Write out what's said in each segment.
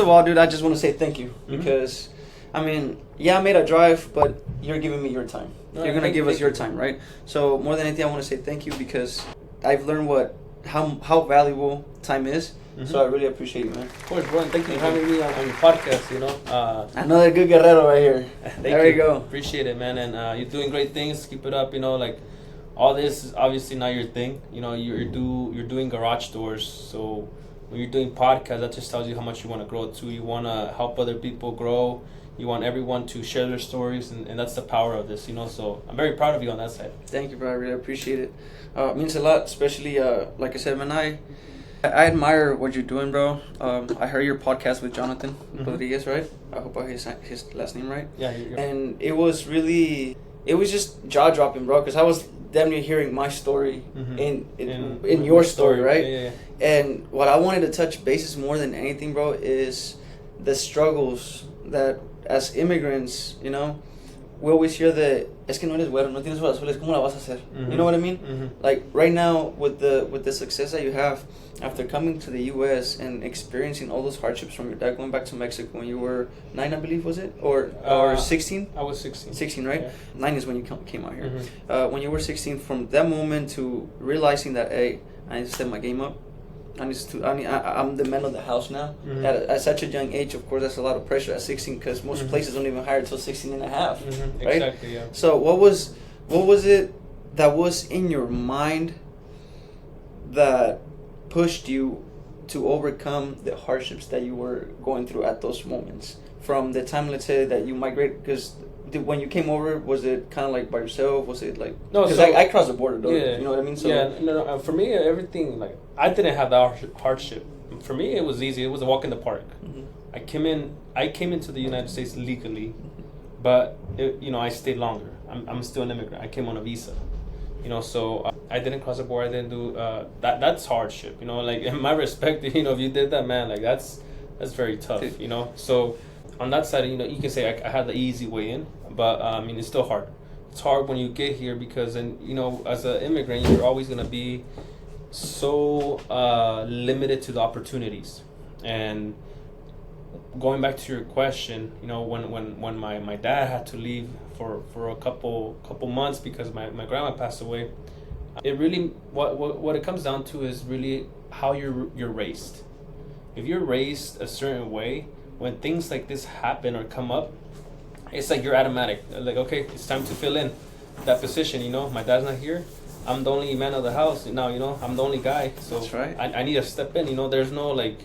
of all, dude, I just want to say thank you because, I mean, yeah, I made a drive, but you're giving me your time. You're gonna give us your time, right? So more than anything, I want to say thank you because I've learned how valuable time is. So I really appreciate you, man. Of course, bro. And thank you for having me on your podcast. You know, another good Guerrero right here. There you go. Appreciate it, man. And you're doing great things. Keep it up. You know, like all this is obviously not your thing. You know, you're doing garage doors. So when you're doing podcasts, that just tells you how much you want to grow too. You want to help other people grow. You want everyone to share their stories, and that's the power of this, you know. So I'm very proud of you on that side. Thank you, bro. I really appreciate it. It means a lot, especially like I said, man. I admire what you're doing, bro. I heard your podcast with Jonathan Rodriguez, right? I hope I got his last name right. Yeah. And it was just jaw dropping, bro. Because I was damn near hearing my story in your story, right? Yeah. And what I wanted to touch bases more than anything, bro, is the struggles that as immigrants, you know, we always hear es que no eres güero, no tienes ojos azules, ¿cómo la vas a hacer? You know what I mean? Like right now with the success that you have after coming to the U.S. and experiencing all those hardships from your dad going back to Mexico when you were 9, I believe, was it? Or 16? I was 16. 16, right? Yeah. 9 is when you came out here. When you were 16, from that moment to realizing that, hey, I need to step my game up. I'm the man of the house now. At such a young age, of course, that's a lot of pressure at 16 because most places don't even hire until 16 and a half, right? Exactly, yeah. So what was it that was in your mind that pushed you to overcome the hardships that you were going through at those moments? From the time, let's say, that you migrated, because when you came over, was it kind of like by yourself? Was it like... No, because I crossed the border, though. Yeah, you know what I mean? So, yeah, no, for me, everything, like, I didn't have that hardship. For me, it was easy. It was a walk in the park. I came into the United States legally, but, I stayed longer. I'm still an immigrant. I came on a visa. You know, so I didn't cross the border. I didn't do... That's hardship, you know? Like, in my respect, if you did that, man, like, that's very tough, you know? So... On that side, you can say I had the easy way in, but I mean, it's still hard. It's hard when you get here because, as an immigrant, you're always going to be so limited to the opportunities. And going back to your question, when my dad had to leave for a couple months because my grandma passed away, it really what it comes down to is really how you're raised. If you're raised a certain way, when things like this happen or come up, it's like you're automatic. Like, okay, it's time to fill in that position, My dad's not here. I'm the only man of the house now, I'm the only guy. So that's right. I need to step in, There's no like,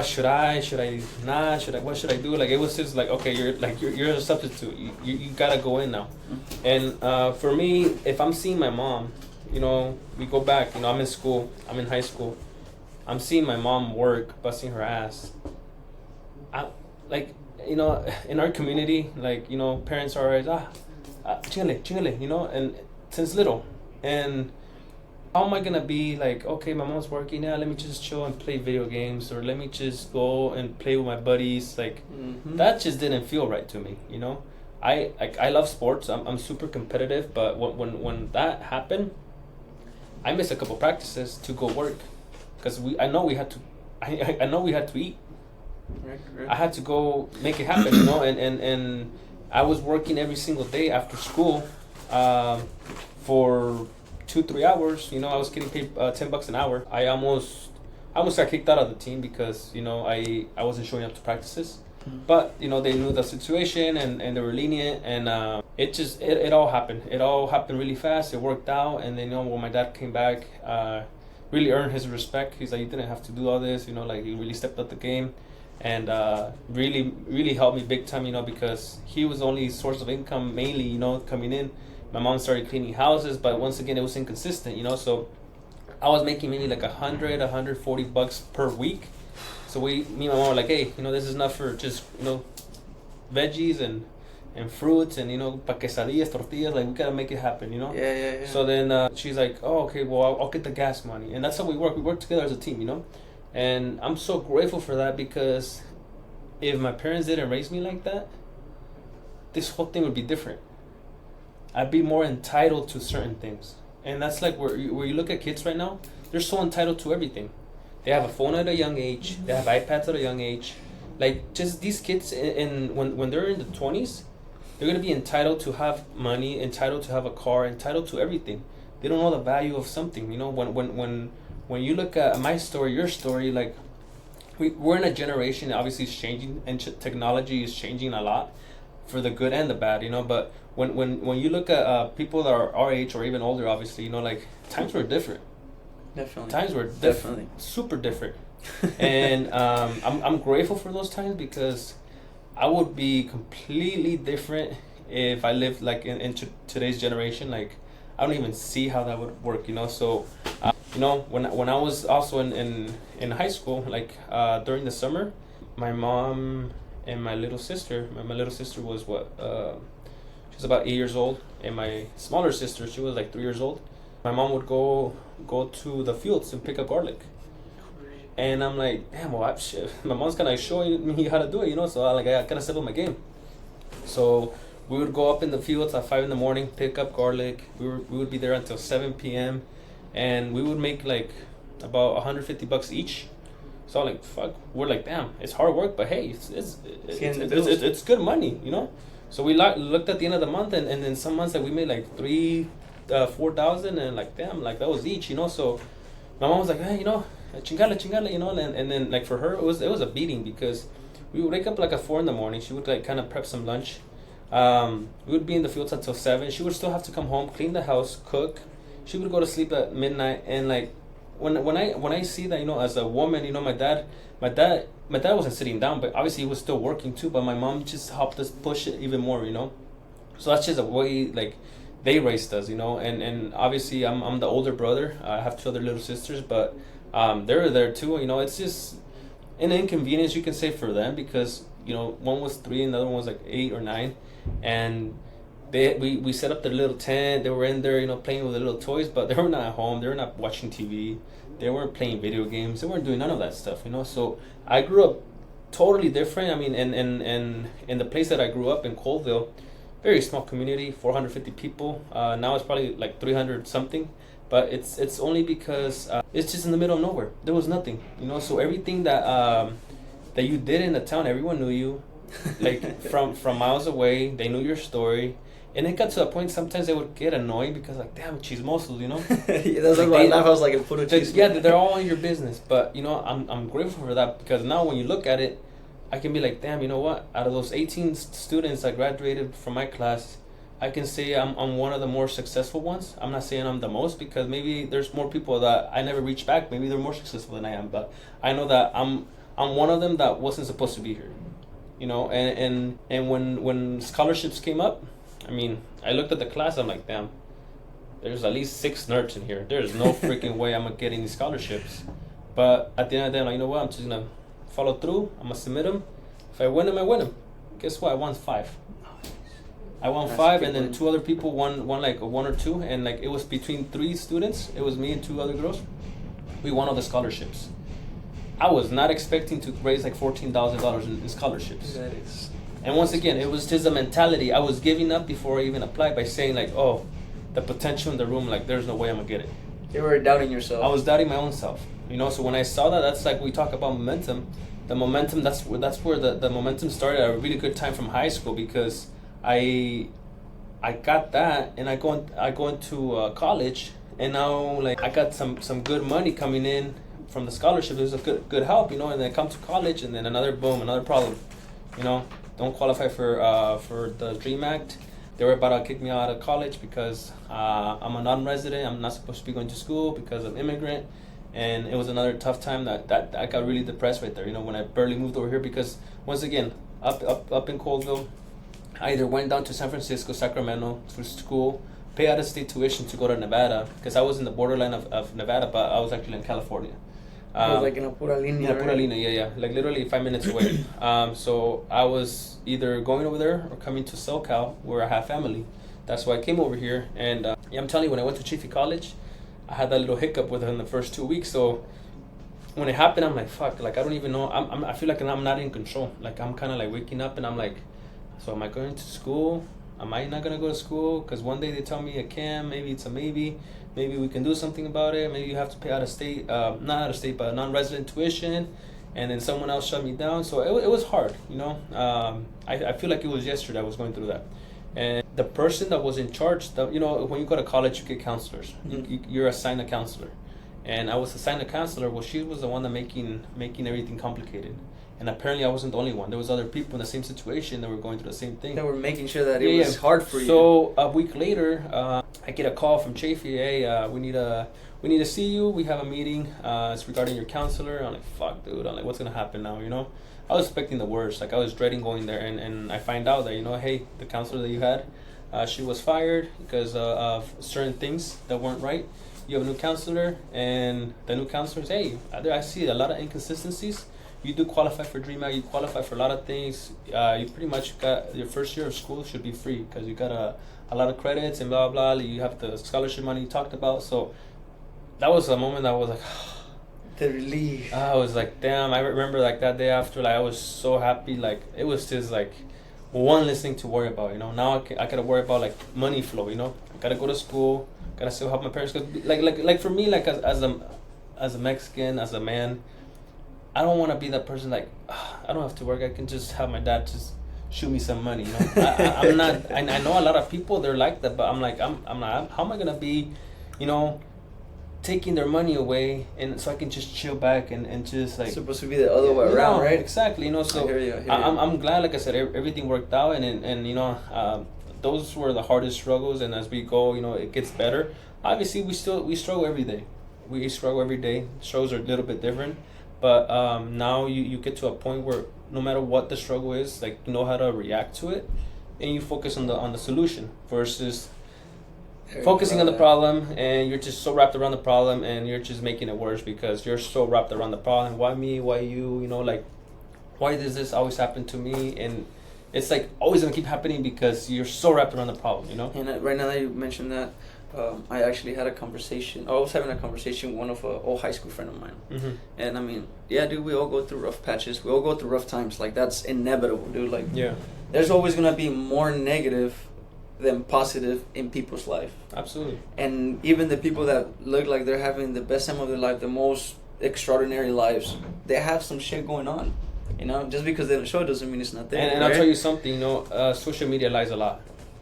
should I not? What should I do? Like, it was just like, okay, you're a substitute. You gotta go in now. And for me, if I'm seeing my mom, we go back, I'm in school, I'm in high school. I'm seeing my mom work, busting her ass. In our community, parents are always, chingale, and since little. And how am I going to be like, okay, my mom's working, let me just chill and play video games, or let me just go and play with my buddies. Like, that just didn't feel right to me, I love sports. I'm super competitive, but when that happened, I missed a couple practices to go work because I know we had to eat. Right. I had to go make it happen, and I was working every single day after school for 2-3 hours. I was getting paid $10 an hour. I almost got kicked out of the team because I wasn't showing up to practices. But they knew the situation and they were lenient, and it all happened. It all happened really fast. It worked out, and then when my dad came back, really earned his respect. He's like, you didn't have to do all this, he really stepped up the game. And really, really helped me big time, because he was the only source of income mainly, coming in. My mom started cleaning houses, but once again, it was inconsistent, so I was making maybe like $140 per week. So me and my mom were like, hey, this is enough for just, veggies and fruits and, quesadillas, tortillas, like we gotta make it happen, Yeah. So then she's like, oh, okay, well, I'll get the gas money. And that's how we work together as a team, And I'm so grateful for that because if my parents didn't raise me like that, this whole thing would be different. I'd be more entitled to certain things. And that's like where you look at kids right now, they're so entitled to everything. They have a phone at a young age. They have iPads at a young age. Like, just these kids, when they're in the 20s, they're going to be entitled to have money, entitled to have a car, entitled to everything. They don't know the value of something. You know, when you look at my story, your story, like, we're in a generation, obviously it's changing, and technology is changing a lot for the good and the bad, you know. But when you look at people that are our age or even older, obviously, you know, like, times were different. Definitely. Times were super different. And I'm grateful for those times, because I would be completely different if I lived like in today's generation. Like, I don't even see how that would work, you know. So you know, when I was also in high school, like during the summer, my mom and my little sister was she was about 8 years old, and my smaller sister, she was like 3 years old. My mom would go to the fields and pick up garlic. And I'm like, damn, well, shit, my mom's kind of showing me how to do it, you know, so I gotta step up my game. So we would go up in the fields at 5 a.m, pick up garlic. We would be there until 7 p.m. and we would make like about $150 each. So I'm like, fuck, we're like, damn, it's hard work, but hey, it's good money, you know. So we looked at the end of the month, and then some months that we made like 4,000, and like, damn, like that was each, you know. So my mom was like, hey, you know, chingale, you know, and then like for her it was a beating, because we would wake up like at 4 a.m. She would like kind of prep some lunch. We would be in the fields until 7. She would still have to come home, clean the house, cook. She would go to sleep at midnight. And like when I see that, you know, as a woman, you know, my dad wasn't sitting down, but obviously he was still working too. But my mom just helped us push it even more, you know. So that's just a way like they raised us, you know. And obviously I'm the older brother. I have 2 other little sisters, but they're there too, you know. It's just an inconvenience, you can say, for them, because, you know, one was 3 and the other one was like 8 or 9, and we set up their little tent. They were in there, you know, playing with the little toys, but they were not at home. They were not watching TV. They weren't playing video games. They weren't doing none of that stuff, you know. So I grew up totally different. I mean, in the place that I grew up in, Colville, very small community, 450 people. Now it's probably like 300 something. But it's only because it's just in the middle of nowhere. There was nothing, you know. So everything that you did in the town, everyone knew you, like from miles away. They knew your story, and it got to a point. Sometimes they would get annoyed because, like, damn, chismosos, you know. Yeah, that's like I was like a puro chisme. Yeah, they're all in your business. But you know, I'm grateful for that, because now when you look at it, I can be like, damn, you know what? Out of those 18 students that graduated from my class, I can say I'm one of the more successful ones. I'm not saying I'm the most, because maybe there's more people that I never reached back. Maybe they're more successful than I am, but I know that I'm one of them that wasn't supposed to be here, you know. And when scholarships came up, I mean, I looked at the class. I'm like, damn, there's at least 6 nerds in here. There's no freaking way I'm gonna get any scholarships. But at the end of the day, I'm like, you know what? I'm just gonna follow through. I'm gonna submit them. If I win them, I win them. Guess what? I won 5. I won 5, and then 2 other people won like 1 or 2, and like it was between 3 students. It was me and 2 other girls. We won all the scholarships. I was not expecting to raise like $14,000 in scholarships. That is. And once again, it was just a mentality. I was giving up before I even applied by saying like, oh, the potential in the room, like there's no way I'm gonna get it. You were doubting yourself. I was doubting my own self, you know. So when I saw that, that's like we talk about momentum. The momentum, that's where the momentum started at a really good time from high school, because I got that, and I go into college, and now like I got some good money coming in from the scholarship. It was a good help, you know. And then I come to college, and then another problem, you know. Don't qualify for the Dream Act. They were about to kick me out of college because I'm a non-resident. I'm not supposed to be going to school because I'm immigrant. And it was another tough time that I got really depressed right there, you know, when I barely moved over here, because once again, up in Colville, I either went down to San Francisco, Sacramento for school, pay out of state tuition to go to Nevada, because I was in the borderline of Nevada, but I was actually in California. Like in a pura línea. Pura línea, yeah, like literally 5 minutes away. So I was either going over there or coming to SoCal, where I have family. That's why I came over here. And I'm telling you, when I went to Chiefy College, I had that little hiccup with her in the first 2 weeks. So when it happened, I'm like, fuck, like I don't even know. I feel like I'm not in control. Like I'm kind of like waking up, and I'm like, so am I going to school? Am I not going to go to school? Because one day they tell me I can, maybe it's a maybe. Maybe we can do something about it. Maybe you have to pay out of state, not out of state, but non-resident tuition. and then someone else shut me down. So it was hard, you know. I feel like it was yesterday I was going through that. And the person that was in charge, you know, when you go to college, you get counselors. You're assigned a counselor. And I was assigned a counselor. Well, she was the one that making everything complicated. And apparently I wasn't the only one. There was other people in the same situation that were going through the same thing. That were making sure that it was hard for you. So a week later, I get a call from Chafee. Hey, we need to see you. We have a meeting. It's regarding your counselor. I'm like, fuck, dude. I'm like, what's gonna happen now? You know, I was expecting the worst. Like I was dreading going there, and I find out that, you know, hey, the counselor that you had, she was fired because of certain things that weren't right. You have a new counselor, and the new counselor says, hey, I see a lot of inconsistencies. You do qualify for Dream Act. You qualify for a lot of things. You pretty much got your first year of school should be free because you got a lot of credits and blah, blah, blah. You have the scholarship money you talked about. So that was a moment that I was like, the relief. I was like, damn. I remember like that day after, like I was so happy. Like it was just like one less thing to worry about, you know. Now I gotta worry about like money flow, you know. I gotta go to school. Gotta still help my parents. Cause like for me, like as a Mexican, as a man, I don't want to be that person like, I don't have to work. I can just have my dad just shoot me some money, you know. I'm not. I know a lot of people they're like that, but I'm like, I'm not. How am I gonna be, you know, taking their money away and so I can just chill back and just like. It's supposed to be the other way around, right? Exactly, you know. So I hear you. I'm glad, like I said, everything worked out, and you know, those were the hardest struggles, and as we go, you know, it gets better. Obviously, we struggle every day. We struggle every day. Struggles are a little bit different. But now you get to a point where no matter what the struggle is, like you know how to react to it, and you focus on the solution versus focusing on the problem, and you're just so wrapped around the problem, and you're just making it worse because you're so wrapped around the problem. Why me? Why you? You know, like why does this always happen to me? And it's like always gonna keep happening because you're so wrapped around the problem. You know. And right now that you mentioned that. I actually had a conversation. I was having a conversation with one of an old high school friend of mine. Mm-hmm. And I mean, yeah, dude, we all go through rough patches. We all go through rough times. Like, that's inevitable, dude. Like, yeah, there's always going to be more negative than positive in people's life. Absolutely. And even the people that look like they're having the best time of their life, the most extraordinary lives, they have some shit going on. You know, just because they don't show it doesn't mean it's not there. And right? I'll tell you something, you know, social media lies a lot.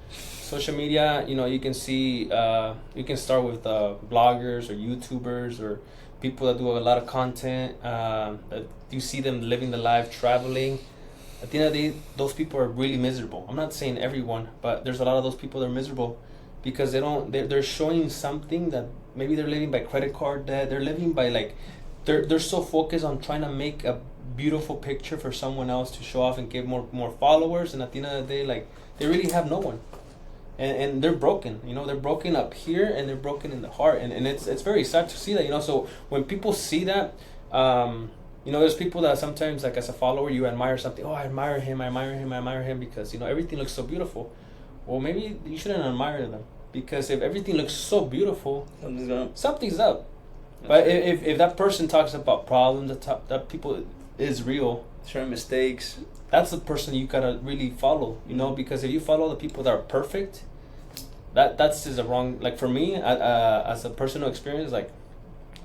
Social media, you know, you can see, you can start with bloggers or YouTubers or people that do a lot of content. You see them living the life, traveling. At the end of the day, those people are really miserable. I'm not saying everyone, but there's a lot of those people that are miserable because they're showing something that maybe they're living by credit card debt. They're living by like, they're so focused on trying to make a beautiful picture for someone else to show off and get more followers. And at the end of the day, like, they really have no one. And they're broken, you know, they're broken up here and they're broken in the heart. And it's very sad to see that, you know. So when people see that, you know, there's people that sometimes, like as a follower, you admire something. Oh, I admire him because, you know, everything looks so beautiful. Well, maybe you shouldn't admire them because if everything looks so beautiful, something's up. But if that person talks about problems, that people is real. Sharing mistakes. That's the person you gotta really follow, you know, because if you follow the people that are perfect, that's just a wrong. Like for me, as a personal experience, like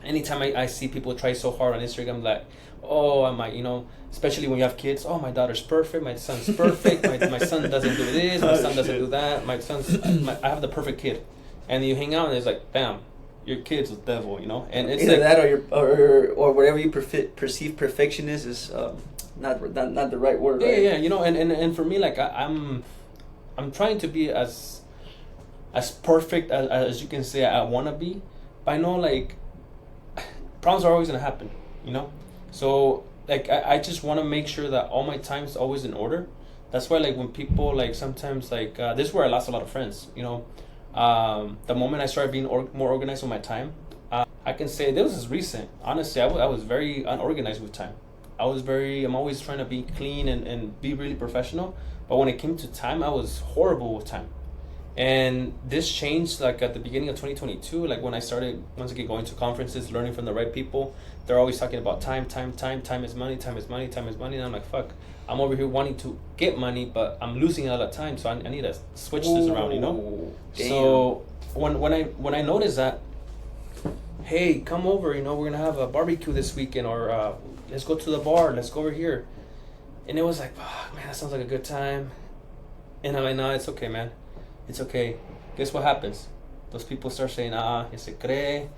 anytime I see people try so hard on Instagram, like, oh, I might, you know, especially when you have kids. Oh, my daughter's perfect. My son's perfect. my son doesn't do this. My son doesn't do that. I have the perfect kid, and you hang out and it's like, bam, your kid's the devil, you know. And it's either like, that or whatever you perceive perfection is not the right word. Yeah, right? yeah, you know, and for me, like I'm trying to be as perfect as you can say I want to be, but I know like problems are always gonna happen, you know. So like I just want to make sure that all my time's always in order. That's why like when people like sometimes like this is where I lost a lot of friends, you know. The moment I started being more organized with my time, I can say this is recent. Honestly, I was very unorganized with time. I'm always trying to be clean and be really professional. But when it came to time, I was horrible with time. And this changed like at the beginning of 2022, like when I started once again going to conferences, learning from the right people. They're always talking about time is money. And I'm like, fuck, I'm over here wanting to get money, but I'm losing a lot of time. So I need to switch this around, you know? Damn. So when I noticed that, hey, come over, you know, we're gonna have a barbecue this weekend, or let's go to the bar, let's go over here. And it was like, oh, man, that sounds like a good time. And I'm like, no, it's okay, man. It's okay. Guess what happens? Those people start saying, ya se cree.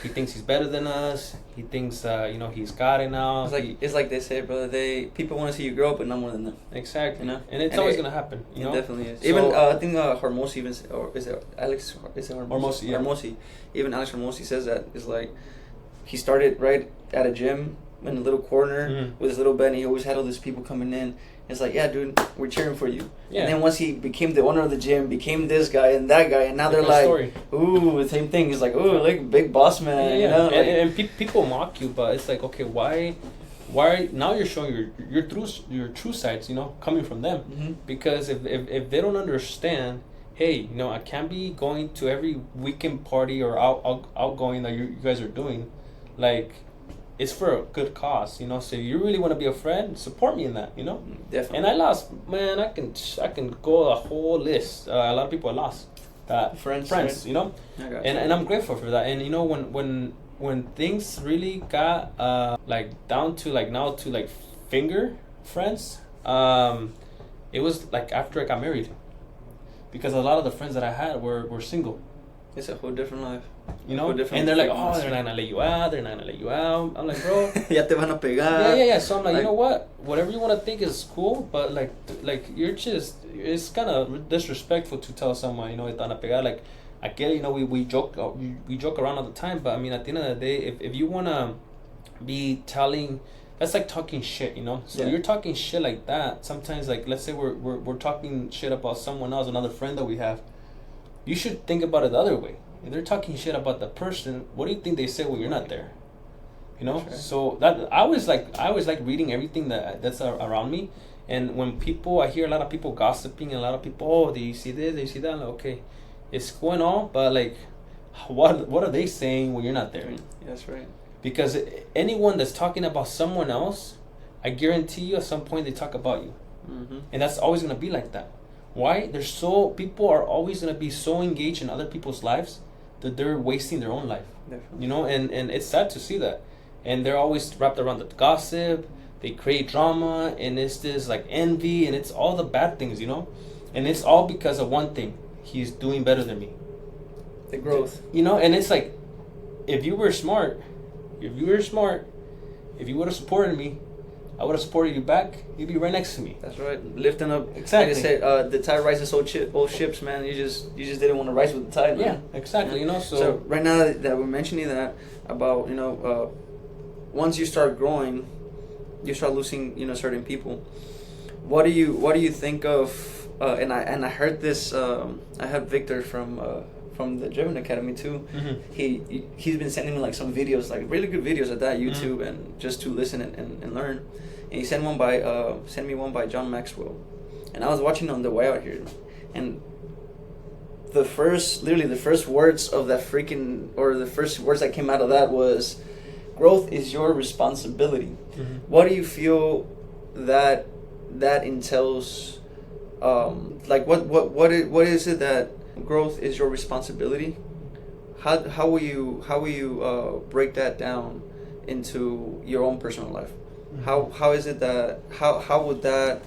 He thinks he's better than us. He thinks, he's got it now. It's like they say, brother. People want to see you grow up, but not more than them. Exactly. And it's always gonna happen. It definitely is. So, even I think Hormozy even, or is it Alex? Is it Hormozy? Hormozy, yeah. Hormozy. Even Alex Hormozy says that it's like he started right at a gym in a little corner with his little bed, and he always had all these people coming in. It's like, yeah, dude, we're cheering for you. Yeah. And then once he became the owner of the gym, became this guy and that guy, and now they're like, ooh, the same thing. He's like, ooh, like big boss man. Yeah. And people mock you, but it's like, okay, why now you're showing your true sides, coming from them. Mm-hmm. Because if they don't understand, hey, I can't be going to every weekend party or outgoing that you guys are doing, like. It's for a good cause, so if you really want to be a friend, support me in that, Definitely. And I lost, man. I can go a whole list. A lot of people I lost that friends, right? And I'm grateful for that. And when things really got down to now to finger friends, it was like after I got married, because a lot of the friends that I had were single. It's a whole different life. And they're like, oh, they're not gonna let you out. They're not gonna let you out. I'm like, bro. Ya te van a pegar. Yeah. So I'm like, you know what? Whatever you want to think is cool, but like you're just, it's kind of disrespectful to tell someone, te van a pegar. Like, I get it, we joke around all the time, but I mean, at the end of the day, if you wanna be telling, that's like talking shit, So you're talking shit like that. Sometimes, like, let's say we're talking shit about someone else, another friend that we have. You should think about it the other way. If they're talking shit about the person, what do you think they say when you're not there? Right. So that I always like reading everything that's around me. And when I hear a lot of people gossiping, and a lot of people, oh, do you see this? Do you see that? I'm like, okay, it's going on, but like, what are they saying when you're not there? Yeah, that's right. Because anyone that's talking about someone else, I guarantee you, at some point they talk about you, and that's always gonna be like that. Why? People are always going to be so engaged in other people's lives that they're wasting their own life. Definitely. And it's sad to see that. And they're always wrapped around the gossip. They create drama, and it's this like envy, and it's all the bad things, And it's all because of one thing. He's doing better than me. The growth. And it's like, if you were smart, if you would have supported me, I would have supported you back. You'd be right next to me. That's right. Lifting up. Exactly. Like I said, the tide rises old ships, man. You just didn't want to rise with the tide, man. Yeah, exactly. Yeah. So right now that we're mentioning that about, once you start growing, you start losing, certain people. What do you think of? And I heard this. I had Victor from the Driven Academy too. Mm-hmm. He's been sending me like some videos, like really good videos at that YouTube, and just to listen and learn. And he sent me one by John Maxwell, and I was watching on the way out here, and the first words of that the first words that came out of that was, growth is your responsibility. Mm-hmm. What do you feel that entails? What is it that growth is your responsibility? How will you break that down into your own personal life? Mm-hmm. How is it that how would that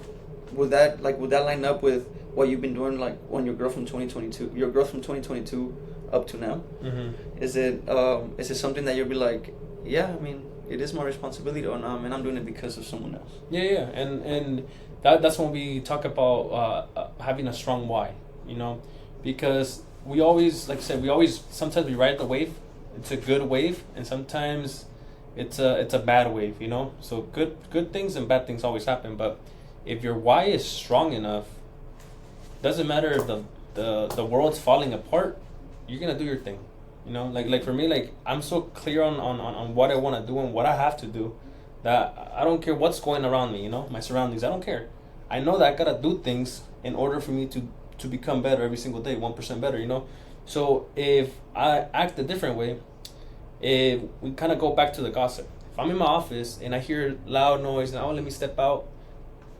line up with what you've been doing, like when your growth from 2022 up to now? Mm-hmm. Is it something that you'll be like, yeah, I mean, it is my responsibility, or no, man, I'm doing it because of someone else? Yeah, and that's when we talk about having a strong why, because we always, like I said, sometimes we ride the wave. It's a good wave, and sometimes it's a bad wave, So good things and bad things always happen, but if your why is strong enough, doesn't matter if the world's falling apart, you're gonna do your thing. Like for me, like I'm so clear on what I want to do and what I have to do, that I don't care what's going around me, my surroundings. I don't care. I know that I gotta do things in order for me to become better every single day, 1% better, So if I act a different way, if we kind of go back to the gossip. If I'm in my office and I hear loud noise and let me step out,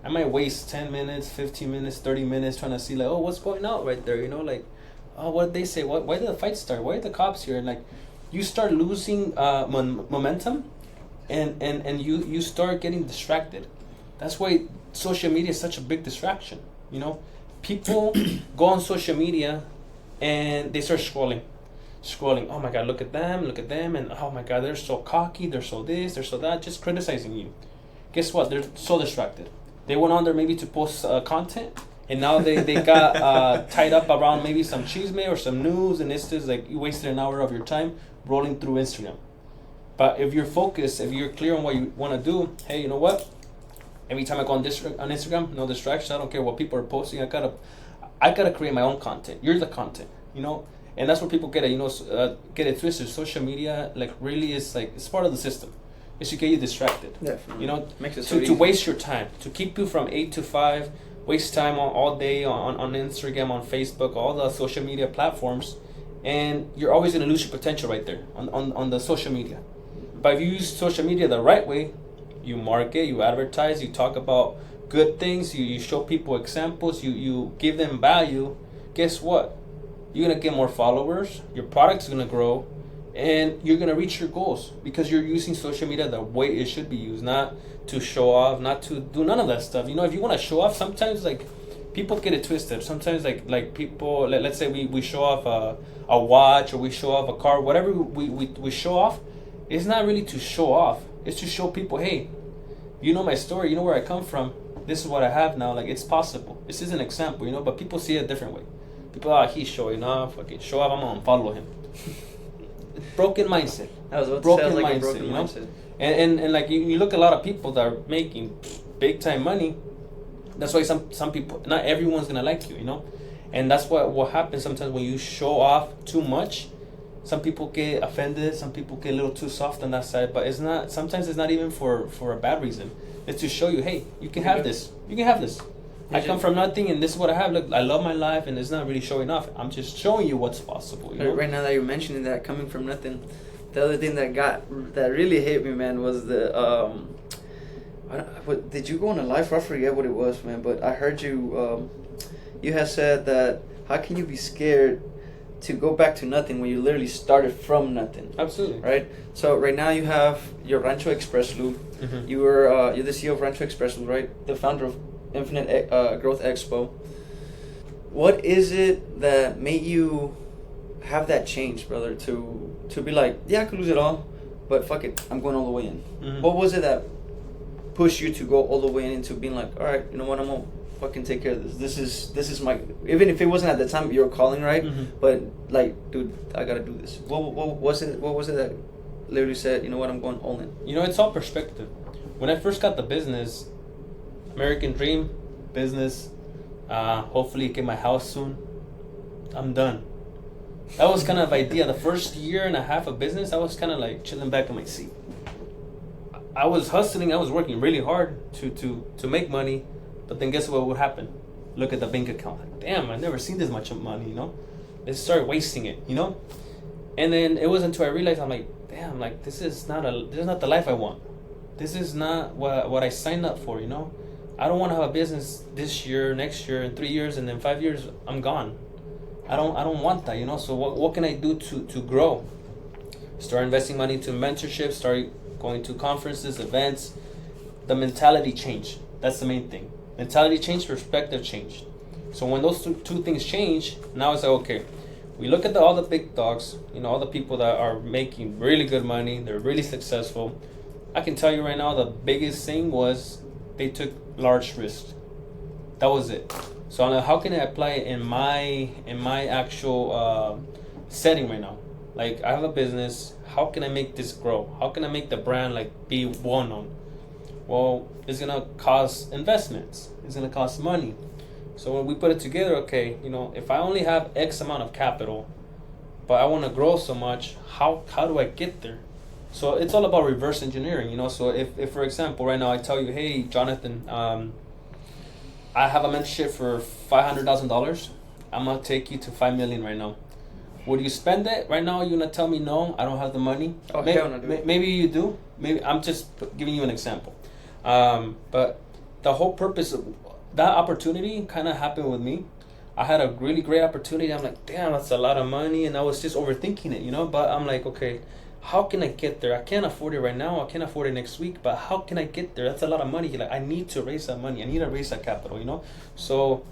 I might waste 10 minutes, 15 minutes, 30 minutes trying to see like, oh, what's going on right there, like, oh, what did they say? Why did the fight start? Why are the cops here? And like, you start losing momentum, and you start getting distracted. That's why social media is such a big distraction. You know, people go on social media and they start scrolling. Oh my God, look at them, and oh my God, they're so cocky, they're so this, they're so that, just criticizing you. Guess what? They're so distracted. They went on there maybe to post content, and now they got tied up around maybe some chisme or some news, and it's just like you wasted an hour of your time rolling through Instagram. But if you're focused, if you're clear on what you want to do, hey, you know what? Every time I go on Instagram, no distractions. I don't care what people are posting. I gotta create my own content. You're the content, you know. And that's where people get it, get it twisted. Social media, like, really is like, it's part of the system. It's to get you distracted. Definitely. You know, makes it so to waste your time, to keep you from 8 to 5, waste time all day on Instagram, on Facebook, all the social media platforms, and you're always gonna lose your potential right there on the social media. But if you use social media the right way, you market, you advertise, you talk about good things, you show people examples, you give them value, guess what? You're gonna get more followers, your product's gonna grow, and you're gonna reach your goals because you're using social media the way it should be used, not to show off, not to do none of that stuff. You know, if you want to show off, sometimes like people get it twisted. Sometimes like people, let's say we show off a watch, or we show off a car, whatever we show off, it's not really to show off. It's to show people, hey, you know my story, you know where I come from. This is what I have now. Like, it's possible. This is an example, you know, but people see it a different way. People, he's showing off. Okay, show off. I'm gonna unfollow him. Broken mindset. I was about to broken say, like mindset, a broken you know? mindset. And like you look at a lot of people that are making big time money. That's why some people, not everyone's gonna like you, you know, and that's what happens sometimes when you show off too much. Some people get offended. Some people get a little too soft on that side. But it's not. Sometimes it's not even for a bad reason. It's to show you, hey, you can have this. You can have this. I come from nothing, and this is what I have. Look, I love my life, and it's not really showing off. I'm just showing you what's possible. You know? Right now that you're mentioning that, coming from nothing, the other thing that really hit me, man, was the did you go on a live? I forget what it was, man. But I heard you. You had said that how can you be scared to go back to nothing when you literally started from nothing? Absolutely. Right. So right now you have your Rancho Express lube. Mm-hmm. You're the CEO of Rancho Express lube, right? The founder of Infinite Growth Expo. What is it that made you have that change, brother? To be like, yeah, I could lose it all, but fuck it, I'm going all the way in. Mm-hmm. What was it that pushed you to go all the way in into being like, all right, you know what, I'm gonna fucking take care of this. This is my, even if it wasn't at the time you were calling, right? Mm-hmm. But like, dude, I gotta do this. What was it? What was it that literally said, you know what, I'm going all in? You know, it's all perspective. When I first got the business, American dream, business, hopefully get my house soon, I'm done. That was kind of idea. The first year and a half of business, I was kind of like chilling back in my seat. I was hustling, I was working really hard to make money, but then guess what would happen? Look at the bank account. Like, damn, I've never seen this much money, you know? They started wasting it, you know? And then it wasn't until I realized, I'm like, damn, like this is not the life I want. This is not what I signed up for, you know? I don't want to have a business this year, next year, in 3 years, and then 5 years, I'm gone. I don't want that, you know? So what can I do to grow? Start investing money into mentorships, start going to conferences, events. The mentality changed. That's the main thing. Mentality changed, perspective changed. So when those two things change, now it's like, okay, we look at all the big dogs, you know, all the people that are making really good money, they're really successful. I can tell you right now, the biggest thing was they took large risks. That was it. So I'm like, how can I apply it in my actual setting right now? Like, I have a business. How can I make this grow? How can I make the brand like be well known? Well, it's gonna cost investments. It's gonna cost money. So when we put it together, okay, you know, if I only have X amount of capital, but I want to grow so much, how do I get there? So it's all about reverse engineering, you know. So if for example, right now I tell you, hey, Jonathan, I have a mentorship for $500,000. I'm gonna take you to 5 million right now. Would you spend it right now? You're gonna tell me no, I don't have the money. Oh, hell no, dude. Maybe you do. Maybe I'm just giving you an example. But the whole purpose of that opportunity kind of happened with me. I had a really great opportunity. I'm like, damn, that's a lot of money, and I was just overthinking it, you know. But I'm like, okay, how can I get there? I can't afford it right now. I can't afford it next week. But how can I get there? That's a lot of money. Like, I need to raise that money. I need to raise that capital, you know? So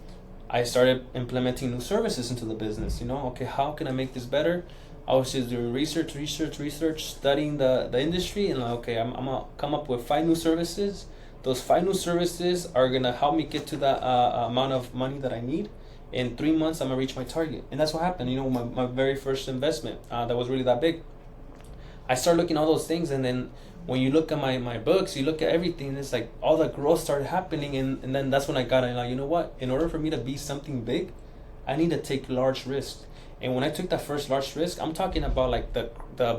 I started implementing new services into the business, you know? Okay, how can I make this better? I was just doing research, studying the industry. And like, okay, I'm going to come up with 5 new services. Those 5 new services are going to help me get to that amount of money that I need. In 3 months, I'm going to reach my target. And that's what happened, you know, my very first investment that was really that big. I started looking at all those things, and then when you look at my books, you look at everything, it's like all the growth started happening, and then that's when I got it. Like, you know what? In order for me to be something big, I need to take large risks. And when I took that first large risk, I'm talking about like the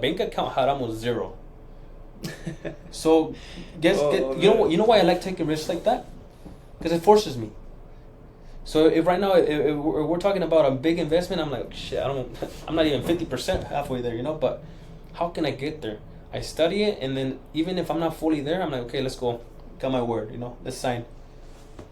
bank account had almost 0. So you know why I like taking risks like that? Because it forces me. So if right now if we're talking about a big investment, I'm like, shit, I'm not even 50% halfway there, you know. But how can I get there? I study it, and then even if I'm not fully there, I'm like, okay, let's go. Got my word, you know. Let's sign.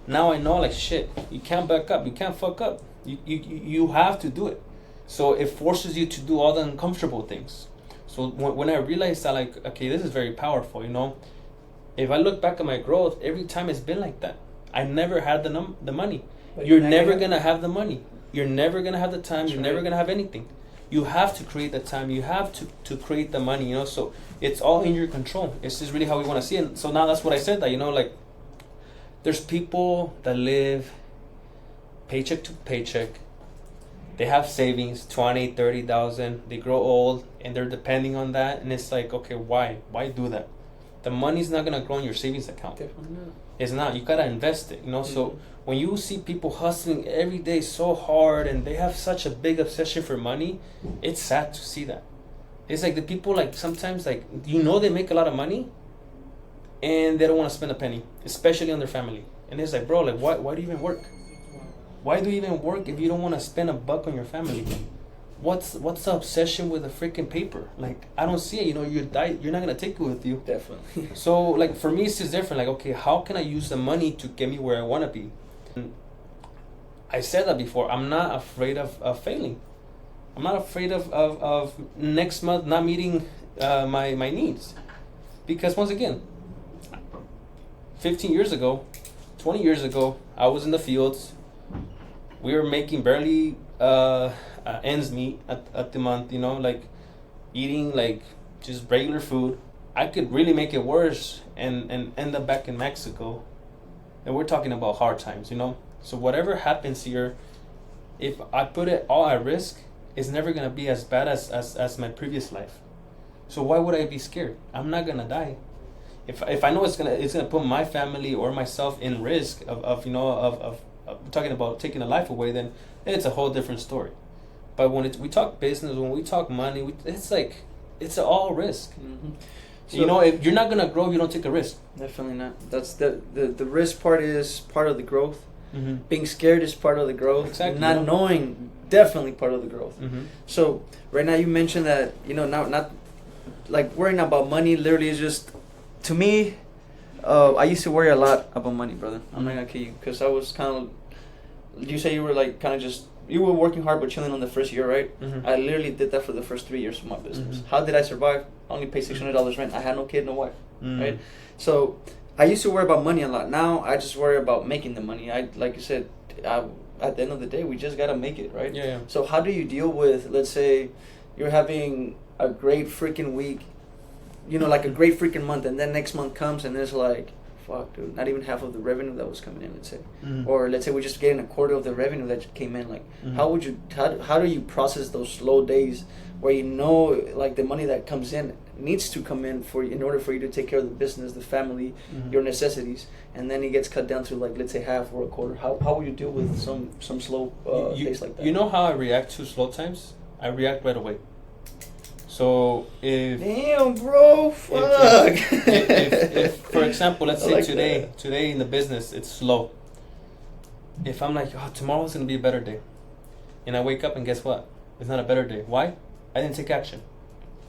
Now I know, like, shit, you can't back up, you can't fuck up. You have to do it. So it forces you to do all the uncomfortable things. So when I realized that, like, okay, this is very powerful, you know. If I look back at my growth, every time it's been like that. I never had the money. But you're never gonna have the money. You're never gonna have the time. You're never gonna have anything. You have to create the time. You have to create the money, you know. So it's all in your control. It's just really how we want to see it. So now that's what I said, that, you know, like, there's people that live paycheck to paycheck. They have savings, 20, 30,000. They grow old and they're depending on that. And it's like, okay, why? Why do that? The money's not going to grow in your savings account. Definitely not. It's not. You got to invest it, you know. So when you see people hustling every day so hard and they have such a big obsession for money, it's sad to see that. It's like the people, like, sometimes, like, you know, they make a lot of money and they don't want to spend a penny, especially on their family. And it's like, bro, like, why do you even work? Why do you even work if you don't want to spend $1 on your family? What's the obsession with a freaking paper? Like, I don't see it. You know, you're not gonna take it with you. Definitely. So, like, for me, it's just different. Like, okay, how can I use the money to get me where I want to be? And I said that before. I'm not afraid of failing. I'm not afraid of next month not meeting my needs, because once again, 15 years ago, 20 years ago, I was in the fields. We were making barely ends meet at the month, you know, like, eating like just regular food. I could really make it worse and end up back in Mexico. And we're talking about hard times, you know. So whatever happens here, if I put it all at risk, it's never gonna be as bad as my previous life. So why would I be scared? I'm not gonna die. If I know it's gonna put my family or myself in risk of talking about taking a life away, then it's a whole different story. But when we talk business, when we talk money, it's like, it's all risk. Mm-hmm. So, you know, if you're not gonna grow, you don't take a risk. Definitely not. That's the risk part is part of the growth. Mm-hmm. Being scared is part of the growth. Exactly. Not knowing, definitely part of the growth. Mm-hmm. So right now you mentioned that, you know, not like worrying about money literally is just, to me, I used to worry a lot about money, brother. I'm not gonna kill you, because I was kind of, you say you were like kind of just, you were working hard but chilling on the first year, right? Mm-hmm. I literally did that for the first 3 years of my business. Mm-hmm. How did I survive? I only paid $600 rent. I had no kid, no wife, Mm-hmm. right? So I used to worry about money a lot. Now I just worry about making the money. Like you said, at the end of the day, we just gotta make it, right? Yeah. So how do you deal with, let's say, you're having a great freaking week, you know, like a great freaking month, and then next month comes and there's like, fuck, dude, not even half of the revenue that was coming in, let's say. Mm-hmm. Or let's say we're just getting a quarter of the revenue that came in. Like, Mm-hmm. how do you process those slow days where you know, like, the money that comes in needs to come in in order for you to take care of the business, the family, Mm-hmm. your necessities, and then it gets cut down to, like, let's say half or a quarter. How would you deal with some slow days like that? You know how I react to slow times? I react right away. So if Damn, bro, fuck. If for example, let's say like today in the business it's slow. If I'm like, oh, tomorrow's gonna be a better day, and I wake up and guess what? It's not a better day. Why? I didn't take action.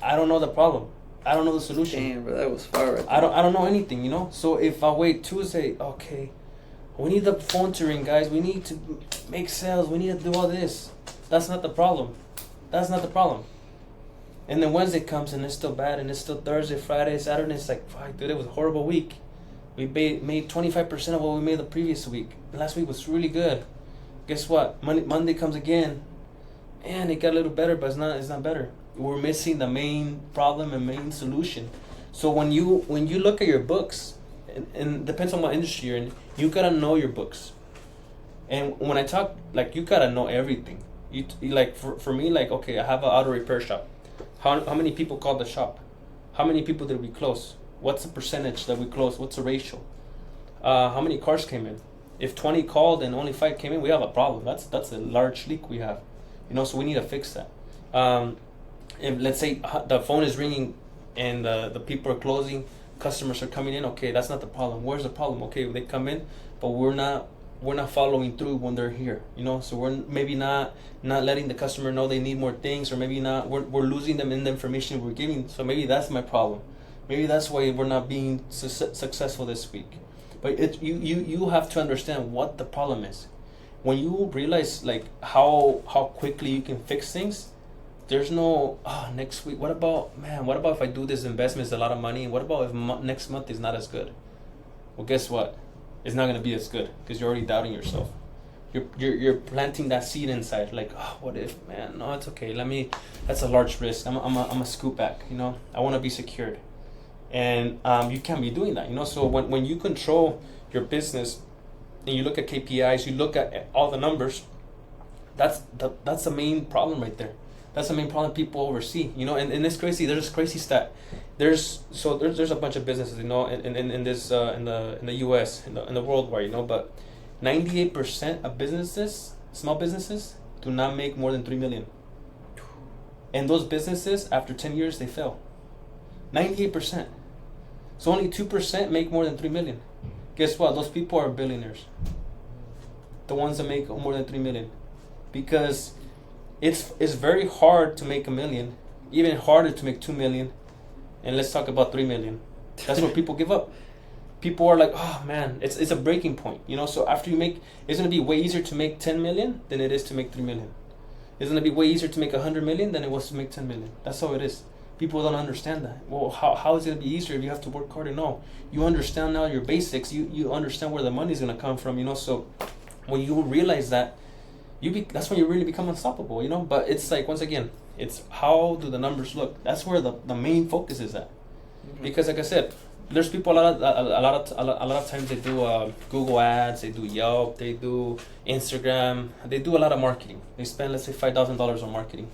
I don't know the problem. I don't know the solution. Damn, bro, that was fire. Right there. I don't know anything, you know. So if I wait Tuesday, okay, we need the phone to ring, guys. We need to make sales. We need to do all this. That's not the problem. That's not the problem. And then Wednesday comes and it's still bad, and it's still Thursday, Friday, Saturday. It's like, fuck, dude, it was a horrible week. We made 25% of what we made the previous week. Last week was really good. Guess what? Monday comes again, and it got a little better, but it's not better. We're missing the main problem and main solution. So when you look at your books, and depends on what industry you're in, you gotta know your books. And when I talk, like, you gotta know everything. You like for me, like, okay, I have an auto repair shop. How many people called the shop? How many people did we close? What's the percentage that we closed? What's the ratio? How many cars came in? If 20 called and only 5 came in, we have a problem. That's a large leak we have. So we need to fix that. If let's say the phone is ringing and the people are closing, customers are coming in, okay, that's not the problem. Where's the problem? Okay, they come in, but we're not following through when they're here, so we're maybe not letting the customer know they need more things, or maybe not, we're losing them in the information we're giving. So maybe that's my problem. Maybe that's why we're not being successful this week. But you have to understand what the problem is. When you realize, like, how quickly you can fix things, there's no, next week, what about if I do this investment, it's a lot of money, and what about if next month is not as good? Well, guess what? It's not going to be as good, because you're already doubting yourself. You're planting that seed inside, like, what if, man? No, it's okay. That's a large risk. I'm a scoop back. I want to be secured, and you can't be doing that. So when you control your business and you look at KPIs, you look at all the numbers. That's the main problem right there. That's the main problem people oversee. And it's crazy. There's crazy stat. There's a bunch of businesses, in the U.S. in the worldwide, but 98% of businesses, small businesses, do not make more than $3 million. And those businesses, after 10 years, they fail. 98%. So only 2% make more than $3 million. Guess what? Those people are billionaires. The ones that make more than $3 million, because it's very hard to make $1 million, even harder to make $2 million. And let's talk about $3 million. That's where people give up. People are like, oh man, it's a breaking point. So after you make, it's gonna be way easier to make 10 million than it is to make 3 million. It's gonna be way easier to make 100 million than it was to make 10 million. That's how it is. People don't understand that. Well, how is it gonna be easier if you have to work harder? No, you understand now your basics. You understand where the money's gonna come from. So when you realize that, that's when you really become unstoppable. But it's like, once again, it's how do the numbers look? That's where the main focus is at. Mm-hmm. Because like I said, there's people a lot of times they do Google ads, they do Yelp, they do Instagram, they do a lot of marketing. They spend, let's say, $5,000 on marketing.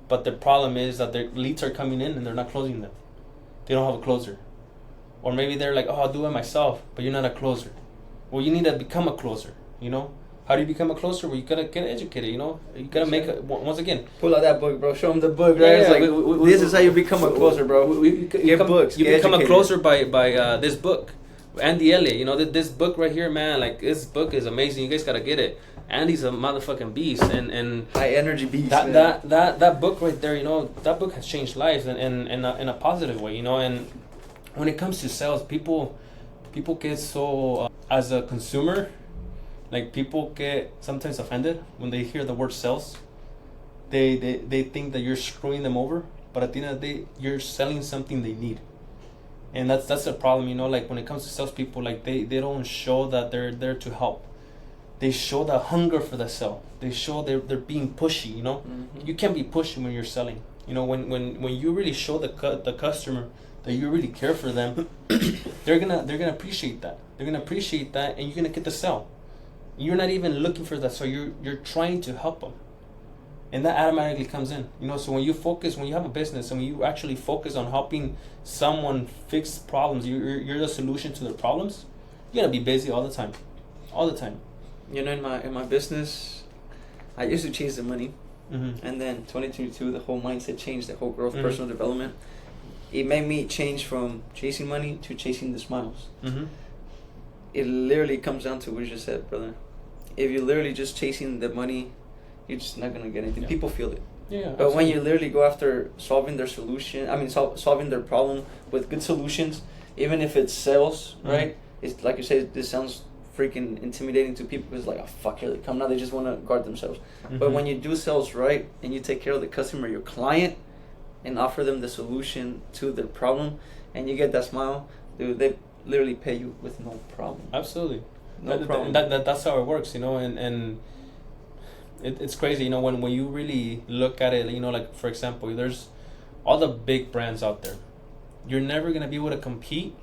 But the problem is that their leads are coming in and they're not closing them. They don't have a closer. Or maybe they're like, I'll do it myself, but you're not a closer. Well, you need to become a closer. How do you become a closer? Well, you gotta get educated. You gotta make once again. Pull out that book, bro. Show them the book, right? Yeah, this is how you become a closer, bro. Get books. You become a closer by this book, Andy Elliott. This book right here, man. Like, this book is amazing. You guys gotta get it. Andy's a motherfucking beast, and high energy beast. That book right there, that book has changed lives in a positive way, And when it comes to sales, people get so as a consumer. Like, people get sometimes offended when they hear the word sales. They think that you're screwing them over, but at the end of the day, you're selling something they need. And that's the problem, like, when it comes to salespeople, like, they don't show that they're there to help. They show the hunger for the sale. They show they're being pushy, Mm-hmm. You can't be pushy when you're selling. When you really show the customer that you really care for them, they're gonna appreciate that. They're gonna appreciate that, and you're gonna get the sale. You're not even looking for that, so you're trying to help them, and that automatically comes in. So when you have a business, and when you actually focus on helping someone fix problems, you're the solution to their problems. You're gonna be busy all the time. In my business, I used to chase the money, mm-hmm. and then 2022, the whole mindset changed, the whole growth, mm-hmm. personal development. It made me change from chasing money to chasing the smiles. Mm-hmm. It literally comes down to what you just said, brother. If you're literally just chasing the money, you're just not gonna get anything. Yeah. People feel it. Yeah. But absolutely. When you literally go after solving their solving their problem with good solutions, even if it's sales, mm-hmm. right? It's like you said, this sounds freaking intimidating to people. It's like, oh fuck, here they come now. They just want to guard themselves. Mm-hmm. But when you do sales right and you take care of the customer, your client, and offer them the solution to their problem, and you get that smile, dude, they literally pay you with no problem. Absolutely. No problem. That's how it works, you know, and it's crazy, you know, when you really look at it, you know, like, for example, there's all the big brands out there. You're never going to be able to compete.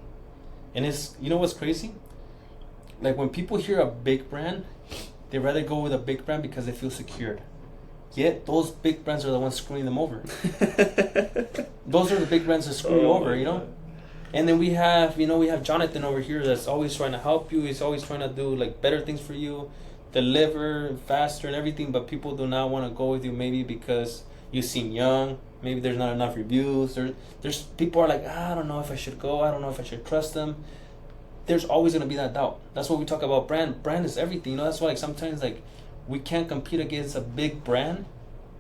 And it's, you know what's crazy? Like, when people hear a big brand, they rather go with a big brand because they feel secured. Yet, those big brands are the ones screwing them over. Those are the big brands that screw you over, you know? And then we have Jonathan over here that's always trying to help you. He's always trying to do, like, better things for you, deliver faster and everything, but people do not want to go with you maybe because you seem young. Maybe there's not enough reviews. There's people are like, I don't know if I should go. I don't know if I should trust them. There's always going to be that doubt. That's what we talk about. Brand is everything. You know, that's why, like, sometimes, like, we can't compete against a big brand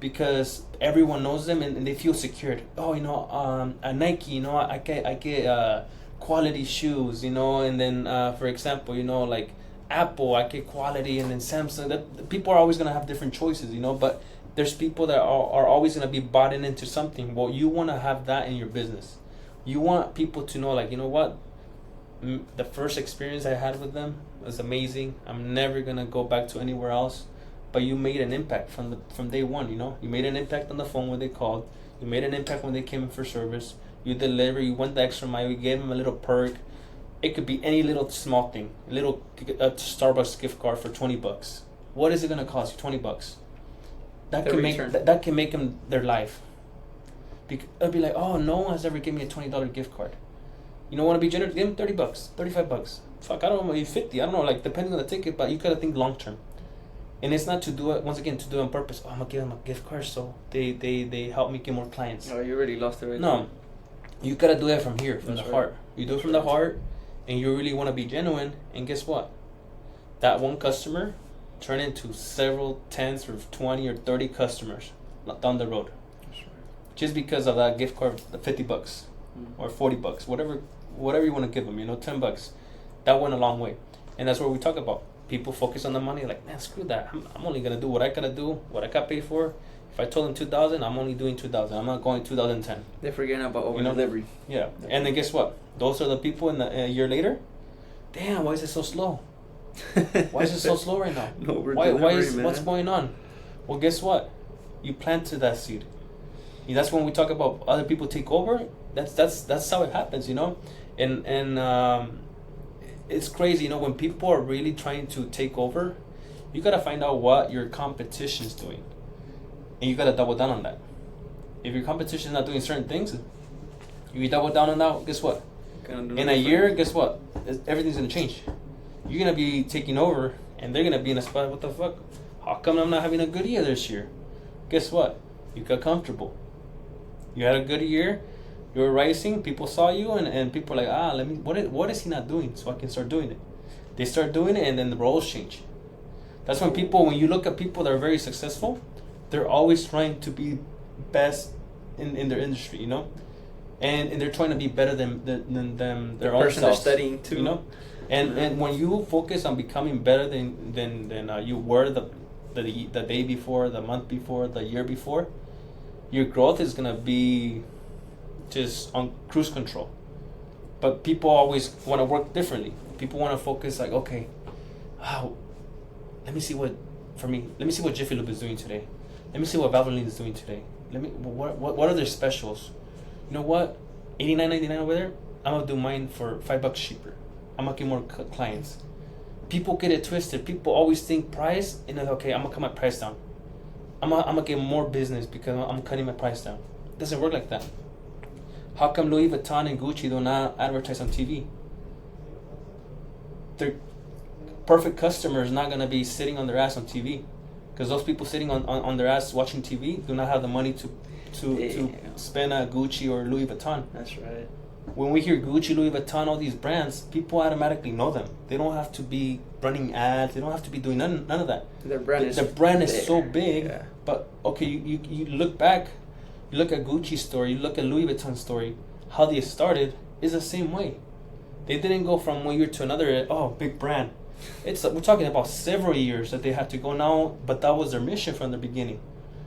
because everyone knows them and they feel secured. Oh, you know, a Nike, you know, I get quality shoes, you know, and then for example, you know, like Apple, I get quality, and then Samsung. That people are always going to have different choices, you know, but there's people that are always going to be bought into something. Well, you want to have that in your business. You want people to know, like, you know what? The first experience I had with them was amazing. I'm never going to go back to anywhere else. But you made an impact from day one, you know? You made an impact on the phone when they called. You made an impact when they came in for service. You delivered. You went the extra mile. You gave them a little perk. It could be any little small thing. A Starbucks gift card for $20. What is it going to cost you? $20. That can make them their life. It'll be like, oh, no one has ever given me a $20 gift card. You don't want to be generous? Give them $30, $35. Fuck, I don't know, maybe 50. I don't know, like, depending on the ticket, but you gotta think long term. And it's not to do it, once again, to do it on purpose. Oh, I'm gonna give them a gift card so they help me get more clients. Oh, you already lost it right No, now. You gotta do it from here, from That's the right. heart. You do it from the heart, and you really want to be genuine. And guess what? That one customer turn into several tens or 20 or 30 customers down the road. That's right. Just because of that gift card, the $50 or $40, whatever you want to give them, you know, $10. That went a long way. And that's what we talk about. People focus on the money, like, man, screw that. I'm only gonna do what I gotta do, what I got paid for. If I told them 2,000, I'm only doing 2,000. I'm not going 2010. They're forgetting about over delivery. Yeah. And then guess what? Those are the people a year later. Damn, why is it so slow? Why is it so slow right now? Why what's going on? Well, guess what? You planted that seed. That's when we talk about other people take over. That's how it happens, you know. And it's crazy, you know, when people are really trying to take over, you gotta find out what your competition's doing, and you gotta double down on that. If your competition's not doing certain things, you double down on that. Guess what? In a year, guess what? Everything's gonna change. You're gonna be taking over, and they're gonna be in a spot. What the fuck? How come I'm not having a good year this year? Guess what? You got comfortable. You had a good year. You were rising. People saw you, and people are like, what is he not doing? So I can start doing it. They start doing it, and then the roles change. That's when you look at people that are very successful, they're always trying to be best in their industry, you know, and they're trying to be better than their own person selves, they're studying too, you know. And when you focus on becoming better than you were the day before, the month before, the year before, your growth is gonna be just on cruise control. But people always want to work differently. People want to focus like, okay, let me see what Jiffy Lube is doing today. Let me see what Valvoline is doing today. What are their specials? You know what? $89.99 over there. I'm gonna do mine for $5 cheaper. I'm gonna get more clients. People get it twisted. People always think price, and then, okay, I'm gonna cut my price down. I'm gonna get more business because I'm cutting my price down. It doesn't work like that. How come Louis Vuitton and Gucci do not advertise on TV? Their perfect customer is not gonna be sitting on their ass on TV, because those people sitting on their ass watching TV do not have the money to spend on Gucci or Louis Vuitton. That's right. When we hear Gucci, Louis Vuitton, all these brands, people automatically know them. They don't have to be running ads. They don't have to be doing none of that. Their brand is so big. Yeah. But okay, you look back, you look at Gucci's story, you look at Louis Vuitton's story, how they started is the same way. They didn't go from one year to another. Oh, big brand. We're talking about several years that they had to go now, but that was their mission from the beginning,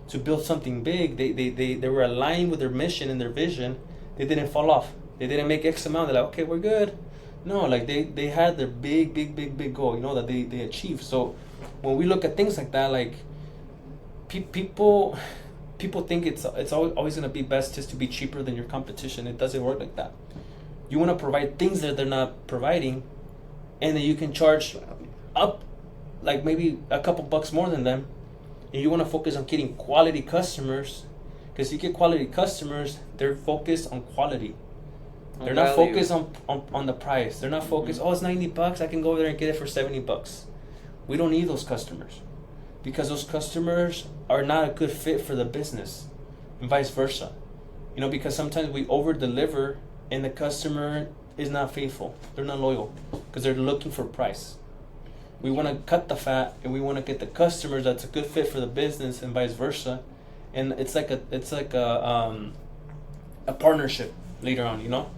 to build something big. They were aligned with their mission and their vision. They didn't fall off. They didn't make X amount. They're like, okay, we're good. No, like they had their big goal, you know, that they achieved. So when we look at things like that, like people think it's always going to be best just to be cheaper than your competition. It doesn't work like that. You want to provide things that they're not providing, and then you can charge up like maybe a couple bucks more than them, and you want to focus on getting quality customers, because you get quality customers, they're focused on quality. They're not focused on the price. They're not focused, oh, it's $90, I can go over there and get it for $70. We don't need those customers, because those customers are not a good fit for the business, and vice versa. You know, because sometimes we over deliver and the customer is not faithful. They're not loyal because they're looking for price. We want to cut the fat, and we want to get the customers that's a good fit for the business, and vice versa. And it's like a partnership later on, you know?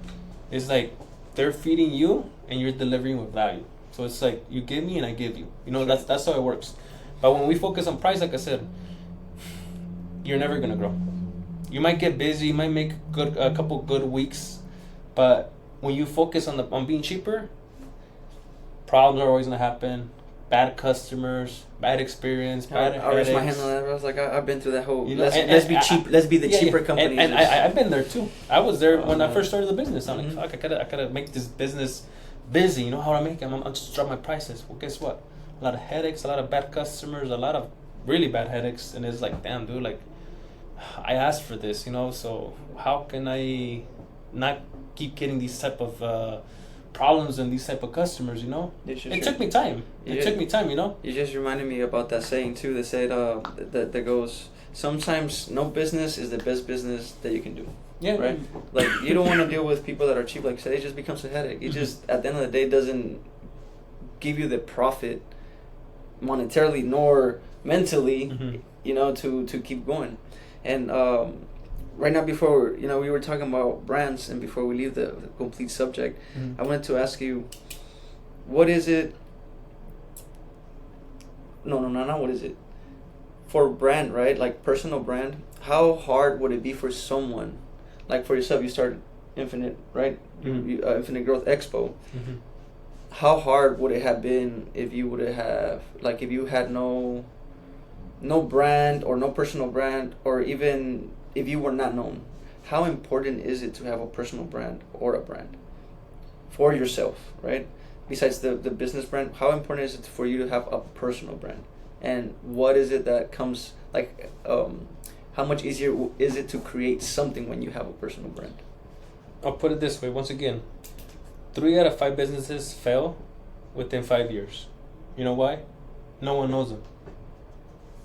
It's like they're feeding you and you're delivering with value. So it's like you give me and I give you. You know, that's how it works. But when we focus on price, like I said, you're never gonna grow. You might get busy, you might make a couple good weeks, but when you focus on being cheaper, problems are always gonna happen. Bad customers, bad experience, bad headaches. I raised my hand on that. I was like, I've been through that whole. You know, let's be cheap. Let's be the cheaper company. And I've been there too. I was there when I first started the business. I'm like, fuck, I gotta make this business busy. You know how I make it? I'm just drop my prices. Well, guess what? A lot of headaches, a lot of bad customers, a lot of really bad headaches, and it's like, damn, dude, like, I asked for this, you know. So how can I not keep getting these type of problems and these type of customers, you know? It took me time. It took me time, you know? You just reminded me about that saying too. They said that goes, sometimes no business is the best business that you can do. Yeah. Right? Like, you don't want to deal with people that are cheap. Like I said, it just becomes a headache. It just, at the end of the day, doesn't give you the profit monetarily nor mentally, you know, to keep going. And right now, before, you know, we were talking about brands, and before we leave the complete subject, I wanted to ask you, what is it? No, not what is it? For brand, right? Like personal brand, how hard would it be for someone, like for yourself, you started Infinite, right? Infinite Growth Expo. How hard would it have been if you would have, like, if you had no brand or no personal brand, or even if you were not known? How important is it to have a personal brand or a brand for yourself, right? Besides the business brand, how important is it for you to have a personal brand? And what is it that comes, like, how much easier is it to create something when you have a personal brand? I'll put it this way, once again, 3 out of 5 businesses fail within 5 years. You know why? No one knows them.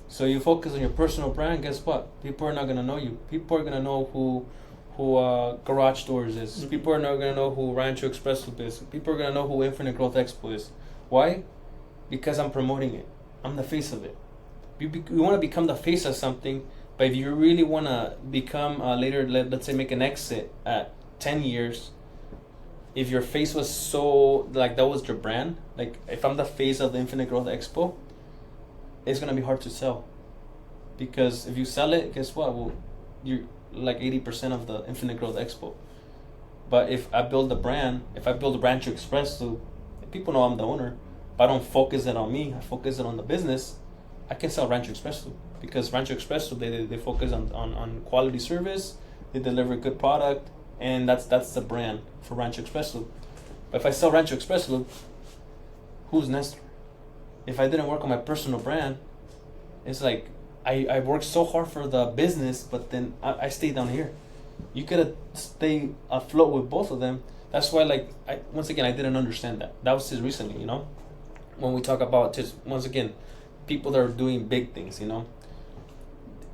So you focus on your personal brand, guess what? People are not going to know you. People are going to know who Garage Stores is. People are not going to know who Rancho Express is. People are going to know who Infinite Growth Expo is. Why? Because I'm promoting it. I'm the face of it. You want to become the face of something, but if you really want to become later, let's say make an exit at 10 years, if your face was so, like, that was your brand, like if I'm the face of the Infinite Growth Expo, it's going to be hard to sell. Because if you sell it, guess what? Well, you're like 80% of the Infinite Growth Expo. But if I build a brand, if I build a Rancho Express, so people know I'm the owner, but I don't focus it on me, I focus it on the business, I can sell Rancho Express. Because Rancho Express, they focus on quality service, they deliver good product, and that's the brand for Rancho Express. But if I sell Rancho Express, who's Nestor? If I didn't work on my personal brand, it's like I worked so hard for the business, but then I stay down here. You could stay afloat with both of them. That's why, like, once again, I didn't understand that. That was just recently, you know, when we talk about just, once again, people that are doing big things, you know.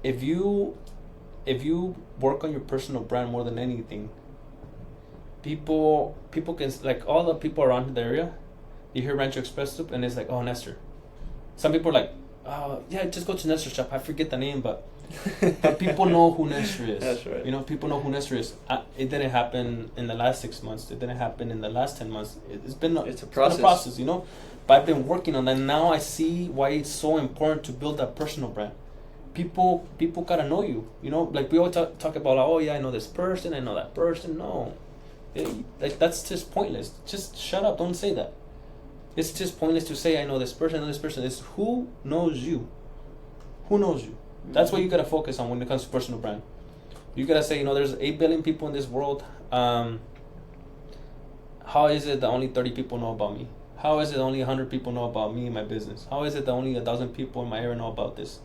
If you work on your personal brand more than anything, people can, like, all the people around the area, you hear Rancho Express and it's like, oh, Nestor. Some people are like, oh, yeah, just go to Nestor's shop. I forget the name, but people know who Nestor is. That's right. You know, people know who Nestor is. It didn't happen in the last 6 months. It didn't happen in the last 10 months. It's a process, you know. But I've been working on that. Now I see why it's so important to build that personal brand. people gotta know you. You know, like we always talk about, oh yeah, I know this person, I know that person. No, like that's just pointless. Just shut up. Don't say that. It's just pointless to say I know this person, I know this person. It's who knows you. Who knows you? That's what you gotta focus on when it comes to personal brand. You gotta say, you know, there's 8 billion people in this world. How is it that only 30 people know about me? How is it only 100 people know about me and my business? How is it that only 1,000 people in my area know about this?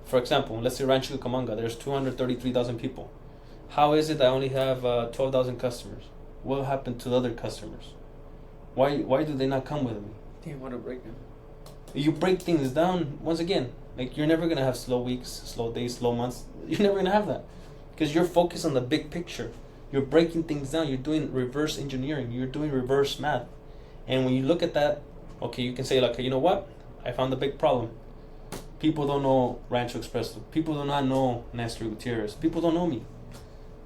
For example, let's say Rancho Cucamonga, there's 233,000 people. How is it that I only have 12,000 customers? What happened to the other customers? Why do they not come with me? Damn, what a breakdown. You break things down, once again, like you're never going to have slow weeks, slow days, slow months. You're never going to have that because you're focused on the big picture. You're breaking things down. You're doing reverse engineering. You're doing reverse math. And when you look at that, okay, you can say like, you know what? I found the big problem. People don't know Rancho Express. People do not know Nestor Gutierrez. People don't know me.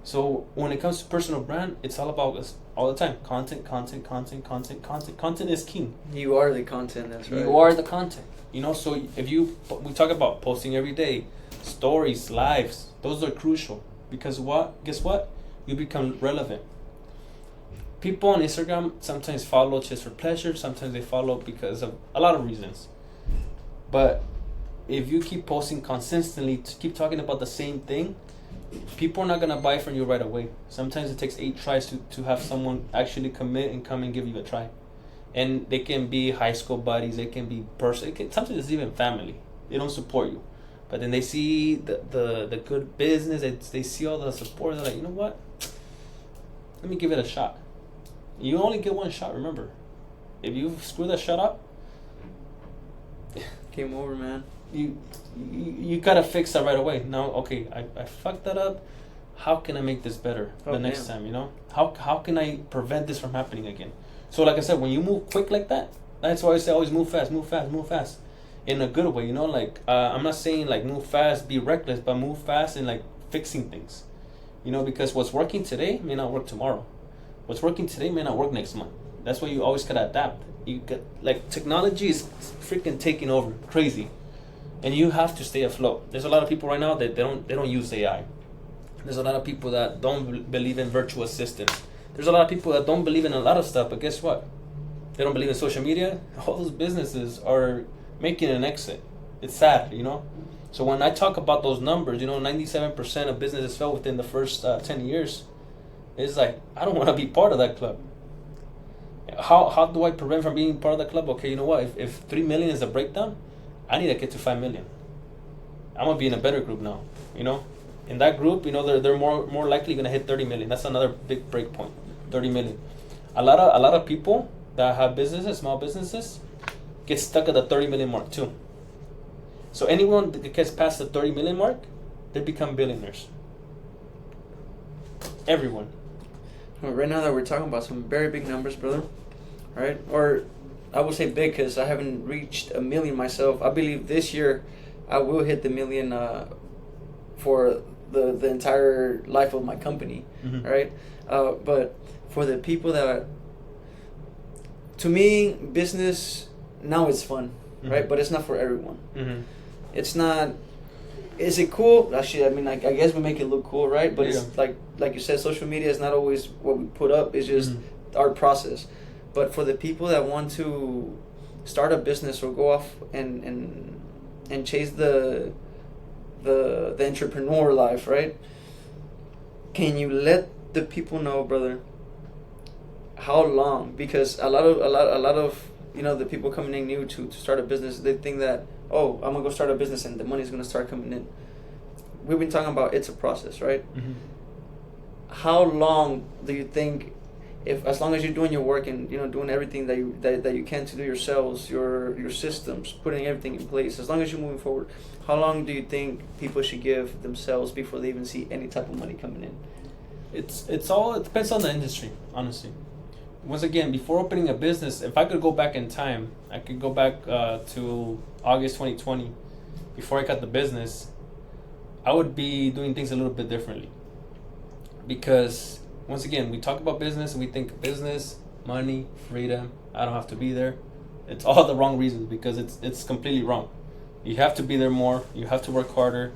So when it comes to personal brand, it's all about us all the time. Content. Content is king. You are the content, that's right. You are the content. You know, so we talk about posting every day, stories, lives, those are crucial. Because guess what? You become relevant. People on Instagram sometimes follow just for pleasure, sometimes they follow because of a lot of reasons. But if you keep posting consistently, to keep talking about the same thing, people are not going to buy from you right away. Sometimes it takes 8 tries to have someone actually commit and come and give you a try. And they can be high school buddies, they can be sometimes it's even family. They don't support you. But then they see the good business, they see all the support, they're like, you know what? Let me give it a shot. You only get one shot, remember. If you screw that shot up, game over, man. You gotta fix that right away. Now, okay, I fucked that up. How can I make this better the next time, you know? How can I prevent this from happening again? So like I said, when you move quick like that, that's why I say always move fast. In a good way, you know, like I'm not saying like move fast, be reckless, but move fast in like fixing things. You know, because what's working today may not work tomorrow. What's working today may not work next month. That's why you always gotta adapt. You get like technology is freaking taking over, crazy, and you have to stay afloat. There's a lot of people right now that they don't use AI. There's a lot of people that don't believe in virtual assistants. There's a lot of people that don't believe in a lot of stuff. But guess what? They don't believe in social media. All those businesses are making an exit. It's sad, you know. So when I talk about those numbers, you know, 97% of businesses fell within the first 10 years. It's like, I don't want to be part of that club. How do I prevent from being part of the club? Okay, you know what? If 3 million is a breakdown, I need to get to 5 million. I'm going to be in a better group now, you know. In that group, you know, they're more likely going to hit 30 million. That's another big break point, 30 million. A lot of people that have businesses, small businesses, get stuck at the 30 million mark too. So anyone that gets past the 30 million mark, they become billionaires. Everyone. Well, right now that we're talking about some very big numbers, brother, right? Or I would say big because I haven't reached 1 million myself. I believe this year I will hit the 1 million for the entire life of my company, right? But for the people that, to me, business now it's fun, right? But it's not for everyone. It's not. Is it cool? Actually, I mean, I guess we make it look cool, right? But it's like you said, social media is not always what we put up. It's just our process. But for the people that want to start a business or go off and chase the entrepreneur life, right? Can you let the people know, brother, how long? Because a lot of you know, the people coming in new to start a business, they think that, oh, I'm gonna go start a business and the money's gonna start coming in. We've been talking about it's a process, right? How long do you think, if as long as you're doing your work and, you know, doing everything that you can to do your sales, your systems, putting everything in place, as long as you're moving forward, how long do you think people should give themselves before they even see any type of money coming in? It depends on the industry, honestly. Once again, before opening a business, if I could go back in time, I could go back to August 2020, before I got the business, I would be doing things a little bit differently. Because, once again, we talk about business and we think business, money, freedom, I don't have to be there. It's all the wrong reasons because it's completely wrong. You have to be there more. You have to work harder.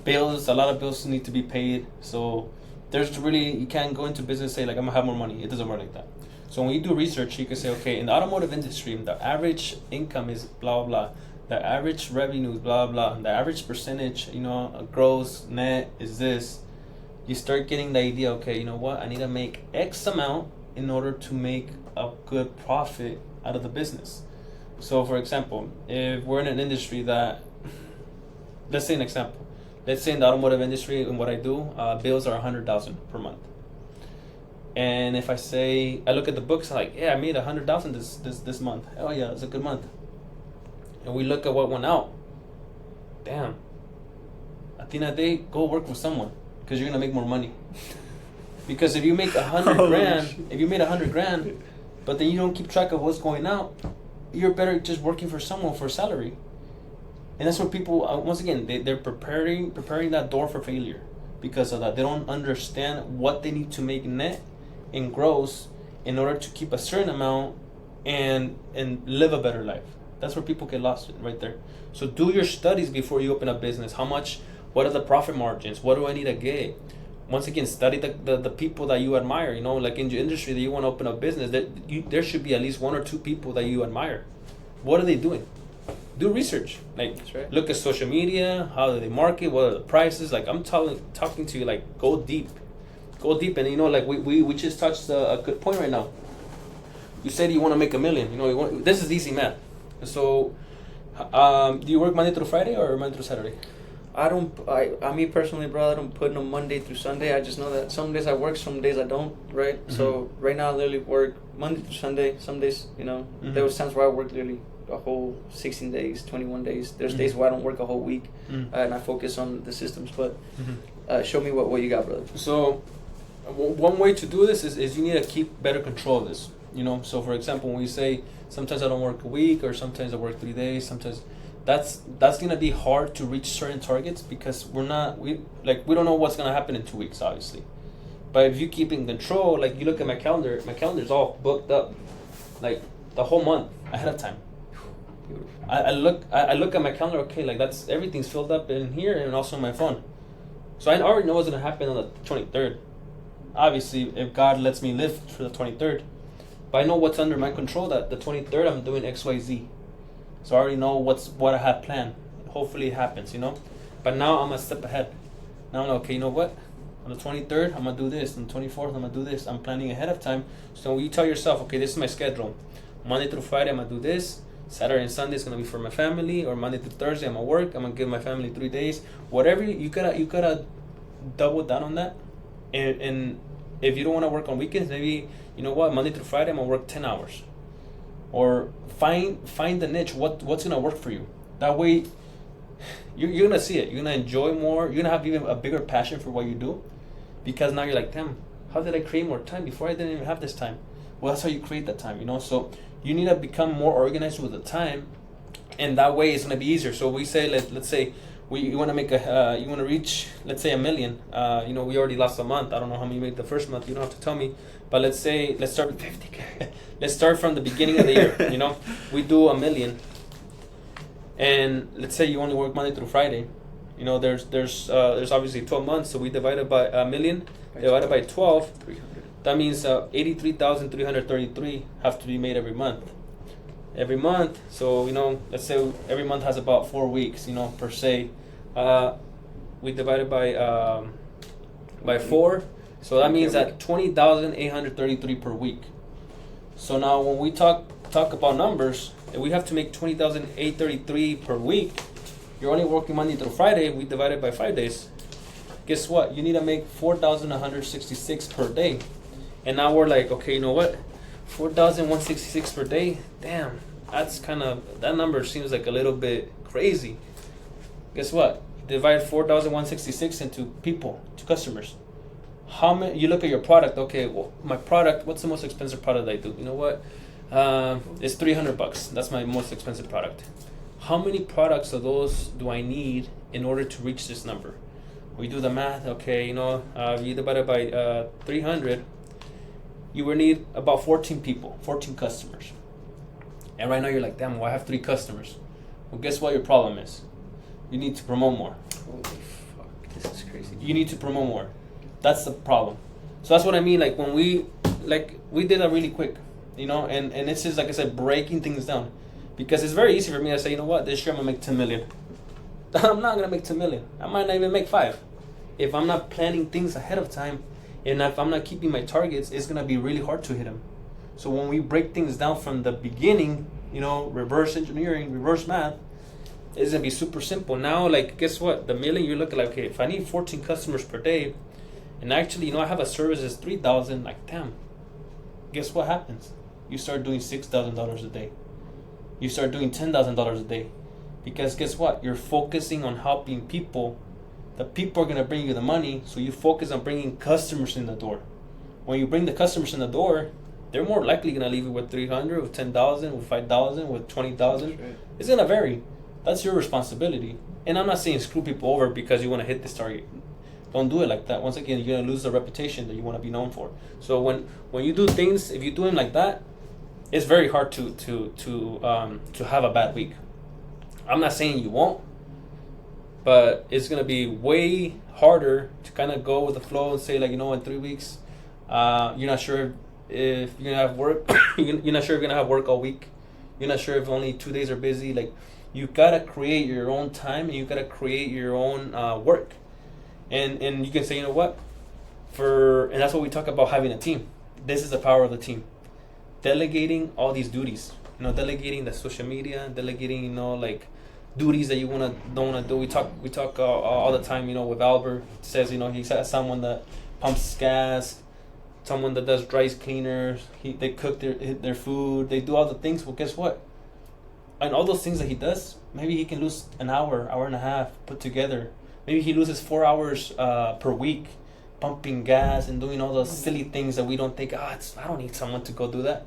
A lot of bills need to be paid. So you can't go into business and say like, I'm gonna have more money. It doesn't work like that. So when you do research, you can say, okay, in the automotive industry, the average income is blah, blah, blah. The average revenue is blah, blah. The average percentage, gross, net is this. You start getting the idea, okay, you know what? I need to make X amount in order to make a good profit out of the business. So for example, if we're in an industry that, let's say an example. Let's say in the automotive industry, and what I do, bills are $100,000 per month. And if I look at the books, I'm like, yeah, I made $100,000 this month. Oh yeah, it's a good month. And we look at what went out. Damn. At the end of the day, go work for someone because you're gonna make more money. Because if you make $100,000, but then you don't keep track of what's going out, you're better just working for someone for a salary. And that's what people, once again, they're preparing that door for failure because of that. They don't understand what they need to make net and gross in order to keep a certain amount and live a better life. That's where people get lost right there. So do your studies before you open a business. What are the profit margins? What do I need to get? Once again, study the people that you admire. Like in your industry that you want to open a business, there should be at least 1 or 2 people that you admire. What are they doing? Do research. Like, that's right. Look at social media. How do they market? What are the prices? Like, I'm talking to you. Like, go deep, and like we just touched a good point right now. You said you want to make $1 million. This is easy math. So, do you work Monday through Friday or Monday through Saturday? Me personally, bro, I don't put no Monday through Sunday. I just know that some days I work, some days I don't, right? Mm-hmm. So right now I literally work Monday through Sunday. Some days, mm-hmm. There was times where I worked literally a whole 16 days, 21 days. There's mm-hmm. days where I don't work a whole week, mm-hmm. And I focus on the systems. But mm-hmm. Show me what you got, brother. So one way to do this is you need to keep better control of this. So for example, when we say sometimes I don't work a week or sometimes I work 3 days, sometimes that's gonna be hard to reach certain targets because we don't know what's gonna happen in 2 weeks, obviously. But if you keep in control, like you look at my calendar's all booked up, like the whole month ahead of time. I look at my calendar, okay, like everything's filled up in here and also on my phone. So I already know what's gonna happen on the 23rd. Obviously, if God lets me live for the 23rd. But I know what's under my control, that the 23rd I'm doing XYZ. So I already know what I have planned. Hopefully it happens, But now I'm a step ahead. Now I'm like, okay, you know what? On the 23rd, I'm going to do this. On the 24th, I'm going to do this. I'm planning ahead of time. So you tell yourself, okay, this is my schedule. Monday through Friday, I'm going to do this. Saturday and Sunday is going to be for my family. Or Monday through Thursday, I'm going to work. I'm going to give my family 3 days. Whatever, you gotta double down on that. And if you don't want to work on weekends, maybe, Monday through Friday, I'm going to work 10 hours. Or find the niche, what's going to work for you. That way, you're going to see it. You're going to enjoy more. You're going to have even a bigger passion for what you do. Because now you're like, damn, how did I create more time? Before I didn't even have this time. Well, that's how you create that time, So you need to become more organized with the time. And that way, it's going to be easier. So we say, let's say, you want to reach, let's say, $1 million. We already lost a month. I don't know how many you made the first month. You don't have to tell me. But let's start with 50K. Let's start from the beginning of the year. We do $1 million. And let's say you only work Monday through Friday. There's obviously 12 months. So we divide it by $1 million, divided by 12. 300. That means 83,333 have to be made every month. Every month, so let's say every month has about 4 weeks, per se. We divide it by 4, so that means that 20,833 per week. So now when we talk about numbers, if we have to make 20,833 per week, you're only working Monday through Friday. We divide it by 5 days. Guess what? You need to make 4,166 per day. And now we're like, okay, you know what? 4,166 per day. Damn, that number seems like a little bit crazy. Guess what? Divide 4,166 into people, to customers. How many? You look at your product. Okay, well, my product. What's the most expensive product I do? You know what? It's $300. That's my most expensive product. How many products of those do I need in order to reach this number? We do the math. Okay, you divide it by 300. You will need about 14 people, 14 customers. And right now you're like, damn, well, I have 3 customers. Well, guess what your problem is? You need to promote more. Holy fuck, this is crazy. You need to promote more. That's the problem. So that's what I mean. Like when we did that really quick, you know, and it's just, like I said, breaking things down, because it's very easy for me to say, you know what, this year I'm gonna make 10 million. I'm not gonna make 10 million. I might not even make 5. If I'm not planning things ahead of time, and if I'm not keeping my targets, it's gonna be really hard to hit them. So when we break things down from the beginning, you know, reverse engineering, reverse math, it's gonna be super simple. Now, like, guess what? The million, you're looking like, okay, if I need 14 customers per day, and actually, you know, I have a service that's 3,000, like, damn. Guess what happens? You start doing $6,000 a day. You start doing $10,000 a day. Because guess what? You're focusing on helping people. The people are gonna bring you the money, so you focus on bringing customers in the door. When you bring the customers in the door, they're more likely gonna leave you with 300, with 10,000, with 5,000, with 20,000. Right. It's gonna vary. That's your responsibility. And I'm not saying screw people over because you want to hit this target. Don't do it like that. Once again, you're gonna lose the reputation that you want to be known for. So when you do things, if you do them like that, it's very hard to have a bad week. I'm not saying you won't, but it's gonna be way harder to kind of go with the flow and say, like, you know, in 3 weeks, you're not sure if you're gonna have work. You're not sure if you're gonna have work all week. You're not sure if only 2 days are busy. Like, you gotta create your own time, and you gotta create your own work. And you can say, you know what, and that's what we talk about, having a team. This is the power of the team. Delegating all these duties. You know, delegating the social media, delegating, you know, like, duties that you don't wanna do. We talk all the time, you know, with Albert. Says, you know, he has someone that pumps gas, someone that does dry cleaners. They cook their food. They do all the things. Well, guess what? And all those things that he does, maybe he can lose an hour and a half put together. Maybe he loses 4 hours per week pumping gas and doing all those silly things that we don't think, I don't need someone to go do that.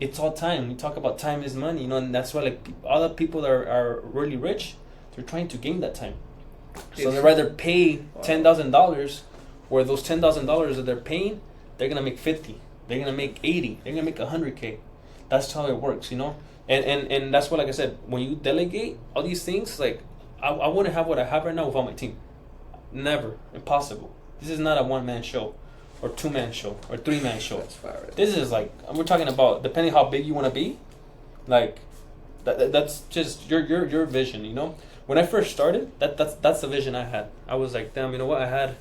It's all time. We talk about time is money, you know, and that's why, like, other people that are really rich, they're trying to gain that time. So they rather pay $10,000, where those $10,000 that they're paying, they're gonna make 50, they're gonna make 80, they're gonna make 100K. That's how it works, you know. And that's what, like I said, when you delegate all these things, like, I wouldn't have what I have right now without my team. Never. Impossible. This is not a one-man show, or two-man show, or three-man show. That's fire, right? This is, like, we're talking about, depending how big you want to be, like, that's just your vision, you know. When I first started, that's the vision I had. I was like, damn, you know what? I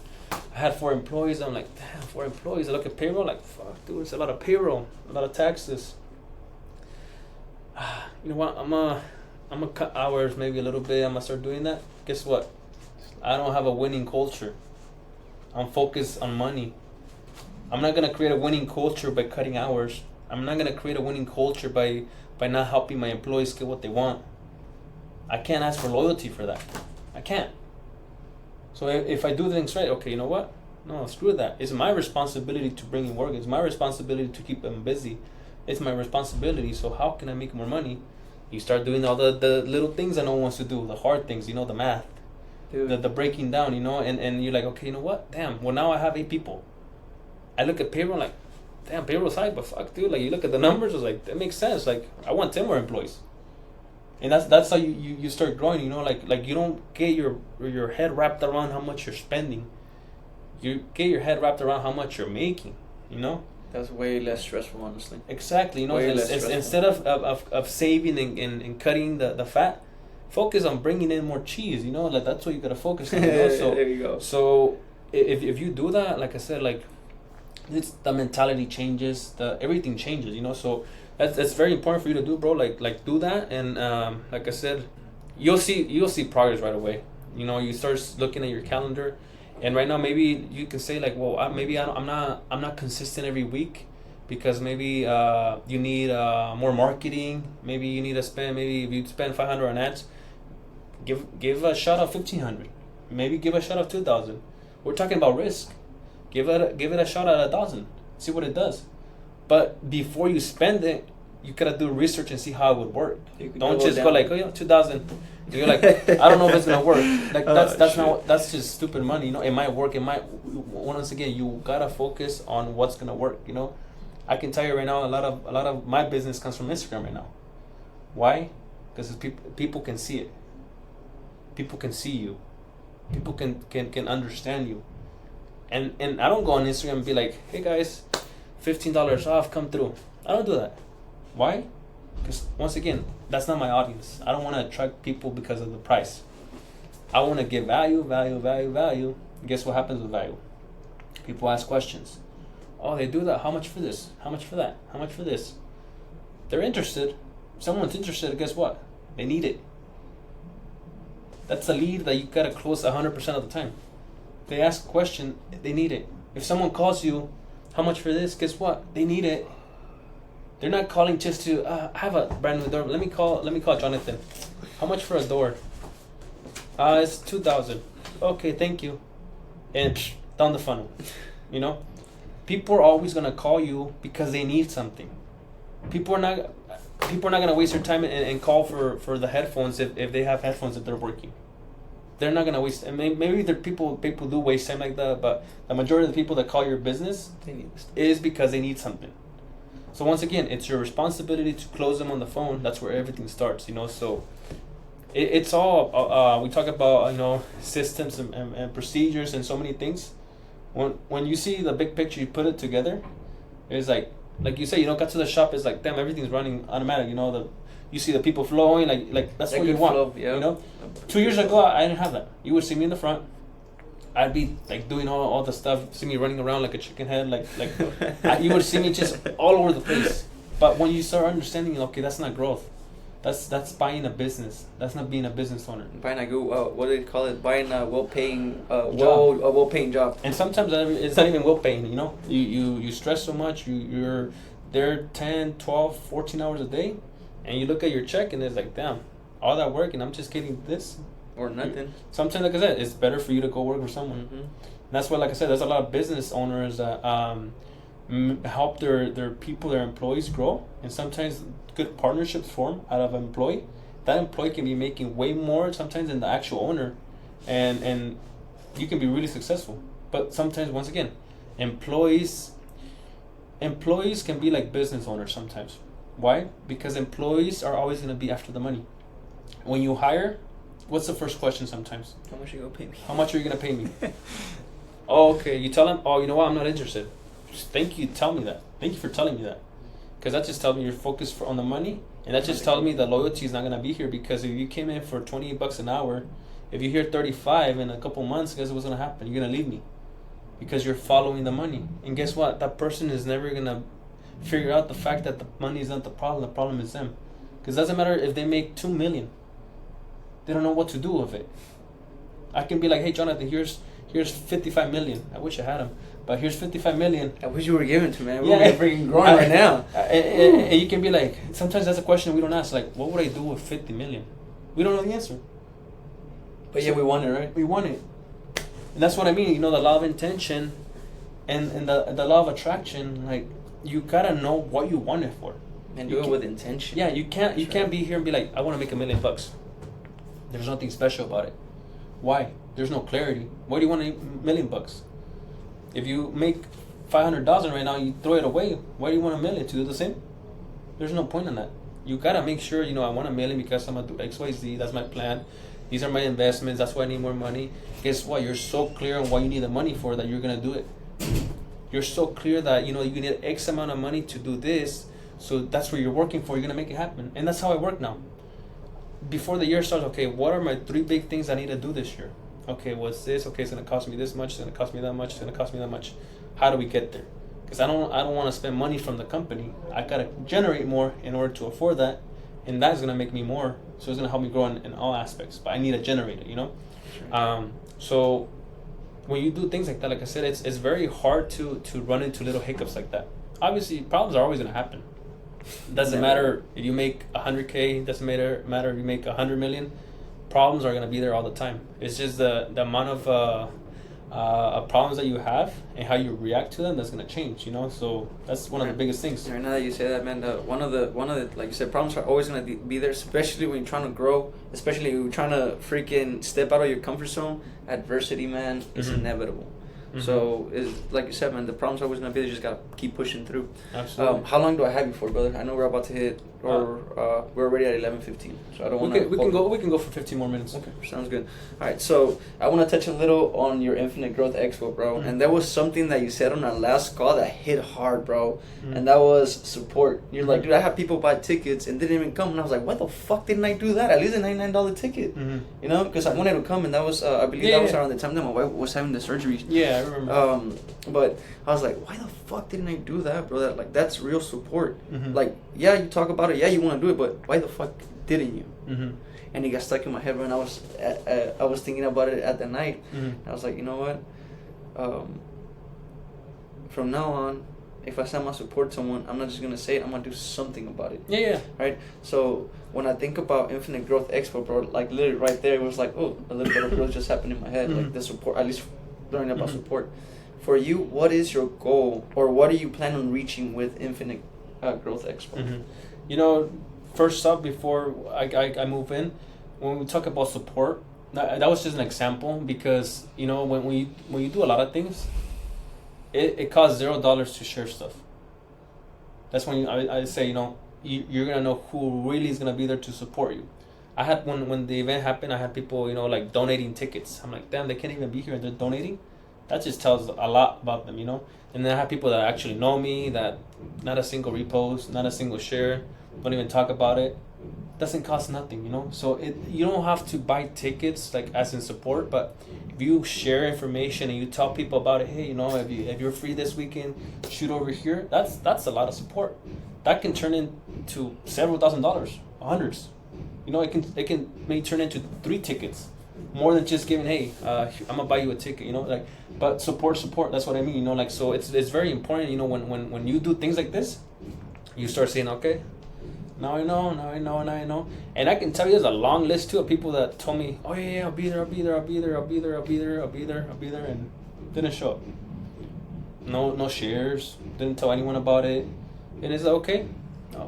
had 4 employees. I'm like, damn, 4 employees. I look at payroll, like, fuck, dude, it's a lot of payroll, a lot of taxes. You know what? I'm gonna cut hours maybe a little bit. I'm gonna start doing that. Guess what? I don't have a winning culture. I'm focused on money. I'm not gonna create a winning culture by cutting hours. I'm not gonna create a winning culture by not helping my employees get what they want. I can't ask for loyalty for that. I can't. So if I do things right, okay, you know what? No, screw that. It's my responsibility to bring in work. It's my responsibility to keep them busy. It's my responsibility. So how can I make more money? You start doing all the little things that no one wants to do, the hard things, you know, the math, the breaking down, you know, and you're like, okay, you know what? Damn, well, now I have 8 people. I look at payroll like, damn, payroll's high, but fuck, dude, like, you look at the numbers, it's like, that makes sense. Like, I want 10 more employees. And that's how you start growing, you know, like you don't get your head wrapped around how much you're spending. You get your head wrapped around how much you're making, you know? That's way less stressful, honestly. Exactly, you know, instead of saving and cutting the fat, focus on bringing in more cheese, you know, like, that's what you gotta focus on, you know? So, there you go. So if you do that, like I said, like, it's the mentality changes, everything changes, you know. So that's very important for you to do, bro. Like do that, and like I said, you'll see progress right away. You know, you start looking at your calendar, and right now maybe you can say, like, well, I'm not consistent every week, because maybe you need more marketing. Maybe you need to spend, maybe if you spend 500 on ads, give a shot of 1,500. Maybe give a shot of 2,000. We're talking about risk. Give it a shot at 1,000. See what it does. But before you spend it, you gotta do research and see how it would work. Don't just go like, oh yeah, 2,000. You're like, I don't know if it's gonna work. Like, that's just stupid money. You know, it might work. It might. Once again, you gotta focus on what's gonna work. You know, I can tell you right now, a lot of my business comes from Instagram right now. Why? Because people can see it. People can see you. People can understand you. And I don't go on Instagram and be like, hey guys, $15 off, come through. I don't do that. Why? Because once again, that's not my audience. I don't want to attract people because of the price. I want to give value. And guess what happens with value? People ask questions. Oh, they do that. How much for this? How much for that? How much for this? They're interested. Someone's interested. Guess what? They need it. That's a lead that you got to close 100% of the time. They ask a question, they need it. If someone calls you, how much for this? Guess what? They need it. They're not calling just to have a brand new door. Let me call Jonathan. How much for a door? It's $2,000. Okay, thank you. And down the funnel. You know, people are always gonna call you because they need something. People are not gonna waste their time and call for the headphones if they have headphones that they're working. They're not gonna waste. And maybe there people do waste time like that, but the majority of the people that call your business is because they need something. So once again, it's your responsibility to close them on the phone. That's where everything starts, you know. So it's all we talk about, you know, systems and procedures and so many things. When you see the big picture, you put it together. It's like you say, you don't get to the shop. It's like, damn, everything's running automatic. You know, you see the people flowing, like that's what you want. Flow, yeah. You know, 2 years ago I didn't have that. You would see me in the front. I'd be like doing all the stuff. See me running around like a chicken head, like you would see me just all over the place. But when you start understanding, okay, that's not growth. That's buying a business. That's not being a business owner. Buying a good, what do they call it? Buying a well-paying job. And sometimes it's not even well-paying. You know, you stress so much. You're there 10, 12, 14 hours a day, and you look at your check and it's like, damn, all that work and I'm just getting this. Or nothing. Sometimes, like I said, it's better for you to go work for someone. Mm-hmm. And that's why, like I said, there's a lot of business owners that help their people, their employees grow. And sometimes good partnerships form out of an employee. That employee can be making way more sometimes than the actual owner. And you can be really successful. But sometimes, once again, employees can be like business owners sometimes. Why? Because employees are always going to be after the money. When you hire, what's the first question sometimes? How much are you going to pay me? How much are you going to pay me? Oh, okay. You tell them, oh, you know what? I'm not interested. Thank you. Tell me that. Thank you for telling me that. Because that just tells me you're focused on the money. And that just tells me the loyalty is not going to be here. Because if you came in for $28 an hour, if you hear 35 in a couple months, guess what's going to happen? You're going to leave me. Because you're following the money. And guess what? That person is never going to figure out the fact that the money is not the problem. The problem is them. Because it doesn't matter if they make $2 million. They don't know what to do with it. I can be like, hey, Jonathan, here's 55 million. I wish I had him, but here's 55 million. I wish you were giving to me, man. We're freaking growing right now. And you can be like, sometimes that's a question we don't ask. Like, what would I do with 50 million? We don't know the answer. But yeah, we want it, right? We want it. And that's what I mean. You know, the law of intention and the law of attraction. Like, you gotta know what you want it for. And do it with intention. Yeah, you can't be here and be like, I want to make $1 million. There's nothing special about it. Why? There's no clarity. Why do you want $1 million? If you make $500,000 right now, you throw it away. Why do you want $1 million? To do the same? There's no point in that. You gotta make sure, you know, I want $1 million because I'm gonna do X, Y, Z. That's my plan. These are my investments. That's why I need more money. Guess what? You're so clear on what you need the money for that you're gonna do it. You're so clear that, you know, you need X amount of money to do this. So that's where you're working for. You're gonna make it happen. And that's how I work now. Before the year starts, okay, what are my 3 big things I need to do this year? Okay, what's this? Okay, it's gonna cost me this much. It's gonna cost me that much. It's gonna cost me that much. How do we get there? Because I don't want to spend money from the company. I gotta generate more in order to afford that, and that's gonna make me more. So it's gonna help me grow in all aspects. But I need to generate it, you know. Sure. So when you do things like that, like I said, it's very hard to run into little hiccups like that. Obviously, problems are always gonna happen. Doesn't matter if you make 100K. Doesn't matter if you make 100 million. Problems are gonna be there all the time. It's just the amount of problems that you have and how you react to them that's gonna change. You know, so that's one of the biggest things. Right, now that you say that, man, one of the like you said, problems are always gonna be there, especially when you're trying to grow, especially when you're trying to freaking step out of your comfort zone. Adversity, man, is inevitable. Mm-hmm. So, like you said, man, the problem's always going to be there. You just got to keep pushing through. Absolutely. How long do I have you for, brother? I know we're about to hit or we're already at 11:15, so I don't want to. We can go for 15 more minutes. Okay, sounds good. All right, so I want to touch a little on your Infinite Growth Expo, bro. Mm-hmm. And there was something that you said on our last call that hit hard, bro. Mm-hmm. And that was support. You're like, dude, I had people buy tickets and didn't even come, and I was like, why the fuck didn't I do that? At least a $99 ticket, you know, because I wanted to come, and that was I believe that was around the time that my wife was having the surgery. Yeah, I remember. But I was like, why the fuck didn't I do that, bro? That's real support. Mm-hmm. Like, yeah, you talk about it, yeah, you want to do it, but why the fuck didn't you? Mm-hmm. And it got stuck in my head when I was thinking about it at the night. Mm-hmm. I was like, you know what? From now on, if I say I'm gonna support someone, I'm not just gonna say it. I'm gonna do something about it. Yeah. Right. So when I think about Infinite Growth Expo, bro, like literally right there, it was like, oh, a little bit of growth just happened in my head. Like the support, at least learning about support. For you, what is your goal, or what do you plan on reaching with Infinite Growth Expo? Mm-hmm. You know, first up, before I move in, when we talk about support, that was just an example, because you know when you do a lot of things, it costs $0 to share stuff. That's when I say, you know, you're gonna know who really is gonna be there to support you. I had when the event happened, I had people, you know, like donating tickets. I'm like, damn, they can't even be here and they're donating. That just tells a lot about them, you know. And then I have people that actually know me, that not a single repost, not a single share, don't even talk about it. Doesn't cost nothing, you know. So you don't have to buy tickets like as in support, but if you share information and you tell people about it, hey, you know, if you're free this weekend, shoot over here. That's a lot of support. That can turn into several $1,000s, hundreds. You know, it can maybe turn into 3 tickets. More than just giving, hey, I'm gonna buy you a ticket, you know, like, but support. That's what I mean, you know, like, so it's very important, you know, when you do things like this, you start saying, okay, now I know, and I can tell you there's a long list too of people that told me, oh yeah, I'll be there, and didn't show up. No shares, didn't tell anyone about it, and it's okay.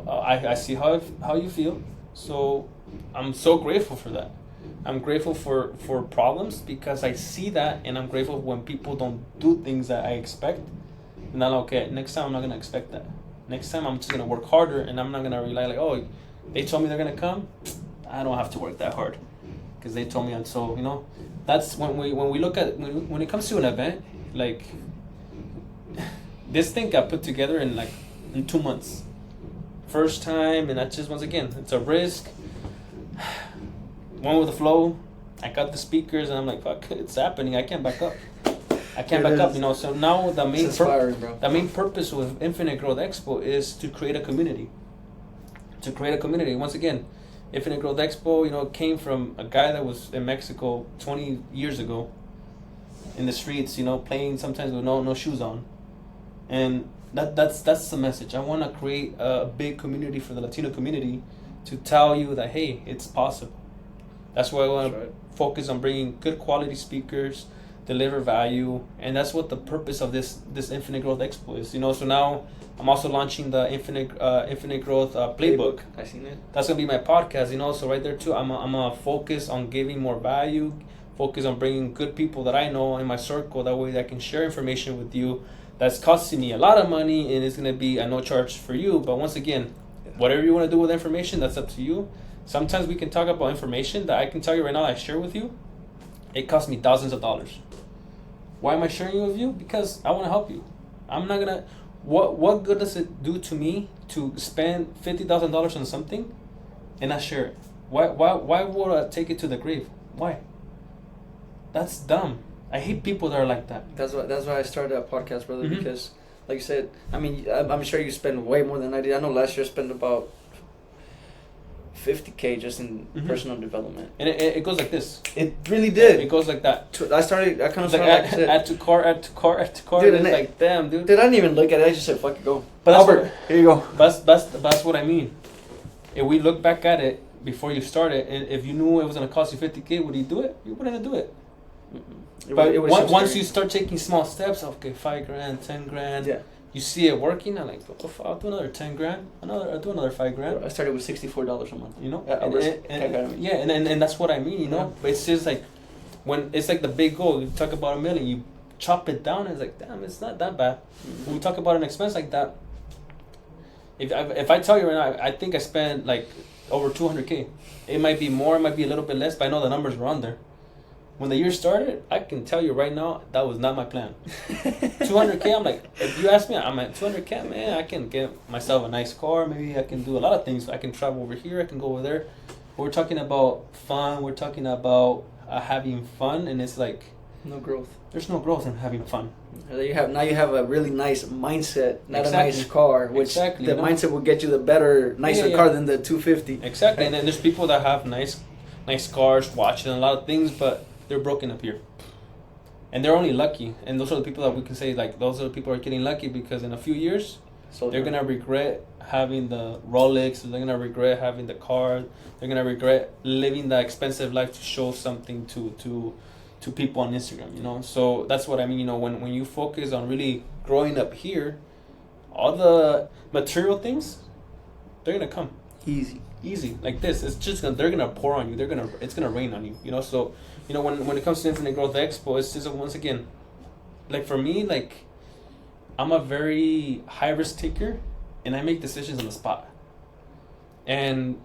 I see how you feel, so I'm so grateful for that. I'm grateful for problems, because I see that, and I'm grateful when people don't do things that I expect. And I'm like, okay, next time I'm not going to expect that. Next time I'm just going to work harder, and I'm not going to rely like, oh, they told me they're going to come. I don't have to work that hard because they told me. And so, you know, that's when we look at, when it comes to an event, like this thing got put together in 2 months. First time, and that's just, once again, it's a risk. One with the flow. I got the speakers, and I'm like, fuck, it's happening. I can't back up. You know. So now the main purpose with Infinite Growth Expo is to create a community. Once again, Infinite Growth Expo, you know, came from a guy that was in Mexico 20 years ago, in the streets, you know, playing sometimes with no shoes on, and that's the message. I want to create a big community for the Latino community, to tell you that, hey, it's possible. That's why I want to focus on bringing good quality speakers, deliver value, and that's what the purpose of this Infinite Growth Expo is. You know, so now I'm also launching the Infinite Growth Playbook. I seen it. That's gonna be my podcast. You know, so right there too, I'm gonna focus on giving more value, focus on bringing good people that I know in my circle. That way, I can share information with you that's costing me a lot of money, and it's gonna be a no charge for you. But once again, whatever you want to do with information, that's up to you. Sometimes we can talk about information that I can tell you right now I share with you. It costs me thousands of dollars. Why am I sharing it with you? Because I want to help you. I'm not gonna. What good does it do to me to spend $50,000 on something and not share it? Why would I take it to the grave? Why? That's dumb. I hate people that are like that. That's why I started a podcast, brother. Mm-hmm. Because, like you said, I mean, I'm sure you spend way more than I did. I know last year I spent about $50K just in personal development, and it goes like this. It really did. It goes like that. I kind of started add to cart. Dude, and it's like, damn, dude. I didn't even look at it. I just said, "Fuck it, go." But Albert, here you go. That's what I mean. If we look back at it before you started, and if you knew it was gonna cost you $50K, would you do it? You wouldn't do it. Once you start taking small steps, okay, $5,000, $10,000. Yeah. You see it working, I'm like, I'll do another $10,000. I'll do another $5,000. I started with $64 a month. You know, and that's what I mean. You know, yeah. But it's just like when it's like the big goal. You talk about $1 million, you chop it down, and it's like, damn, it's not that bad. Mm-hmm. When we talk about an expense like that, If I tell you right now, I think I spent like over 200K. It might be more, it might be a little bit less, but I know the numbers were on there. When the year started, I can tell you right now, that was not my plan. 200K, I'm like, if you ask me, I'm at 200K, man, I can get myself a nice car. Maybe I can do a lot of things. I can travel over here, I can go over there. But we're talking about fun, we're talking about having fun, and it's like... No growth. There's no growth in having fun. You have a really nice mindset, not exactly. a nice car. Which the mindset will get you the better, nicer car than the 250. Exactly, and then there's people that have nice cars, watches, and a lot of things, but they're broken up here. And they're only lucky. And those are the people that we can say, like, those are the people who are getting lucky because in a few years, they're going to regret having the Rolex, they're going to regret having the car, they're going to regret living that expensive life to show something to people on Instagram, you know. So that's what I mean, you know, when you focus on really growing up here, all the material things, they're going to come. Easy. Like this, it's just they're going to pour on you. It's going to rain on you, you know. So, you know, when it comes to Infinite Growth Expo, it's just, once again, like for me, like, I'm a very high risk taker and I make decisions on the spot. And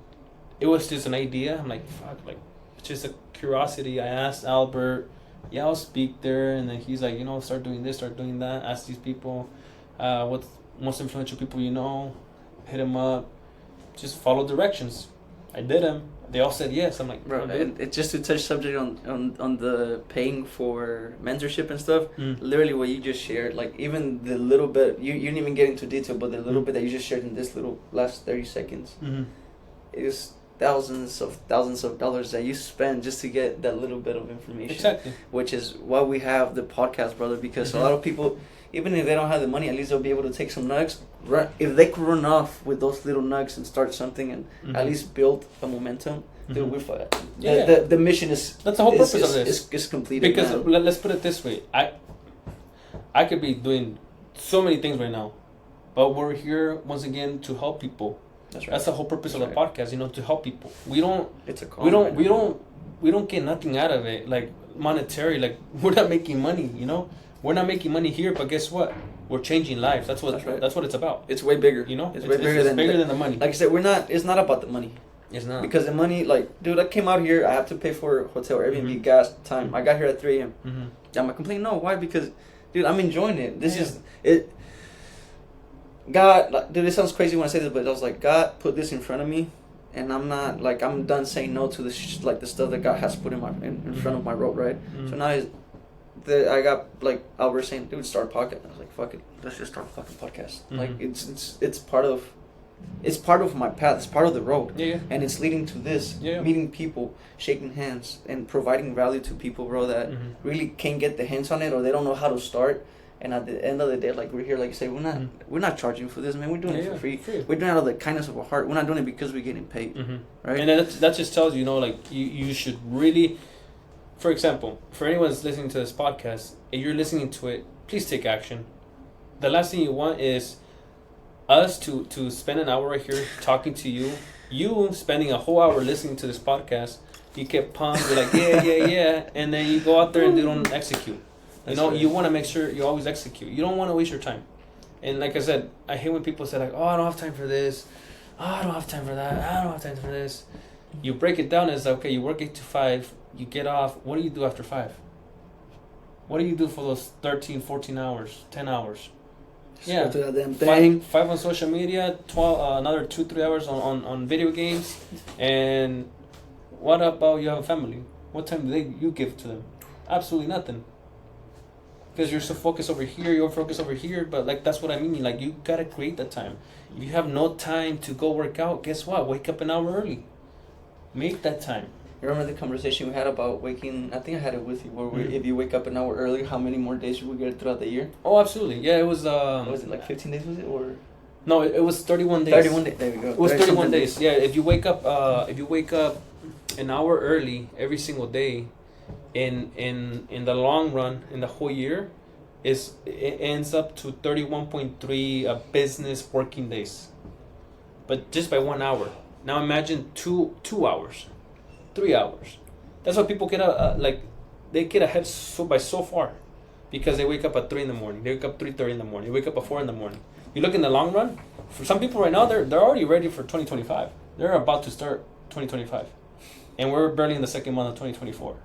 it was just an idea. I'm like, fuck, like, it's just a curiosity. I asked Albert, yeah, I'll speak there. And then he's like, you know, start doing this, start doing that. Ask these people, what's most influential people you know, hit them up, just follow directions. I did them. They all said yes. I'm like, bro, it's just to touch subject on the paying for mentorship and stuff. Literally what you just shared, like even the little bit, you didn't even get into detail, but the little bit that you just shared in this little last 30 seconds is thousands of dollars that you spend just to get that little bit of information. Exactly. Which is why we have the podcast, brother, because a lot of people, even if they don't have the money, at least they'll be able to take some nugs. If they could run off with those little nugs and start something and at least build a momentum, dude, we're fine. The mission is... That's the whole purpose of this. Is completed. Because let's put it this way. I could be doing so many things right now, but we're here, once again, to help people. That's right. That's the whole purpose of the podcast, you know, to help people. We don't get nothing out of it, like monetary. Like, we're not making money, you know. We're not making money here, but guess what? We're changing lives. That's what it's about. It's way bigger. You know, it's way bigger than the money. Like I said, it's not about the money. It's not. Because the money, like, dude, I came out here, I have to pay for hotel, Airbnb, gas, time. I got here at 3 a.m. Am I complaining? No. Why? Because, dude, I'm enjoying it. This is it. God, like, dude, it sounds crazy when I say this, but I was like, God put this in front of me, and I'm not, like, I'm done saying no to this, like, the stuff that God has put in front of my road, right? So now I got, like, Albert saying, dude, start a podcast. I was like, fuck it, let's just start a fucking podcast. Like, it's part of my path. It's part of the road. And it's leading to this, meeting people, shaking hands, and providing value to people, bro, that really can't get the hands on it, or they don't know how to start. And at the end of the day, like, we're here, like you say, we're not charging for this, man. We're doing it for free. We're doing it out of the kindness of our heart. We're not doing it because we're getting paid, right? And that just tells you, you know, like, you should really, for example, for anyone that's listening to this podcast, if you're listening to it, please take action. The last thing you want is us to spend an hour right here talking to you, you spending a whole hour listening to this podcast, you get pumped, you're like, yeah, and then you go out there and you don't execute. You know, you want to make sure you always execute. You don't want to waste your time. And like I said, I hate when people say, like, oh, I don't have time for this. Oh, I don't have time for that. I don't have time for this. You break it down as, okay, you work 8 to 5, you get off. What do you do after 5? What do you do for those 13, 14 hours, 10 hours? Yeah, do that damn thing. 5 on social media, 12, another 2-3 hours on video games. And what about you have a family? What time do you give to them? Absolutely nothing. Because you're so focused over here, you're focused over here, but like that's what I mean. Like, you gotta create that time. If you have no time to go work out, guess what? Wake up an hour early. Make that time. You remember the conversation we had about waking? I think I had it with you. Where if you wake up an hour early, how many more days you would get throughout the year? Oh, absolutely. Yeah, it was. Was it like 15 days? Was it or? No, it was 31 days. 31 days. There we go. It was 31 days. Yeah, if you wake up an hour early every single day, in the long run, in the whole year, it ends up to 31.3 business working days. But just by 1 hour. Now imagine 2 hours, 3 hours. That's why people get they get ahead so far, because they wake up at 3 in the morning. They wake up 3:30 in the morning. They wake up at 4 in the morning. you look in the long run. For some people right now, they're already ready for 2025. They're about to start 2025, and we're barely in the second month of 2024.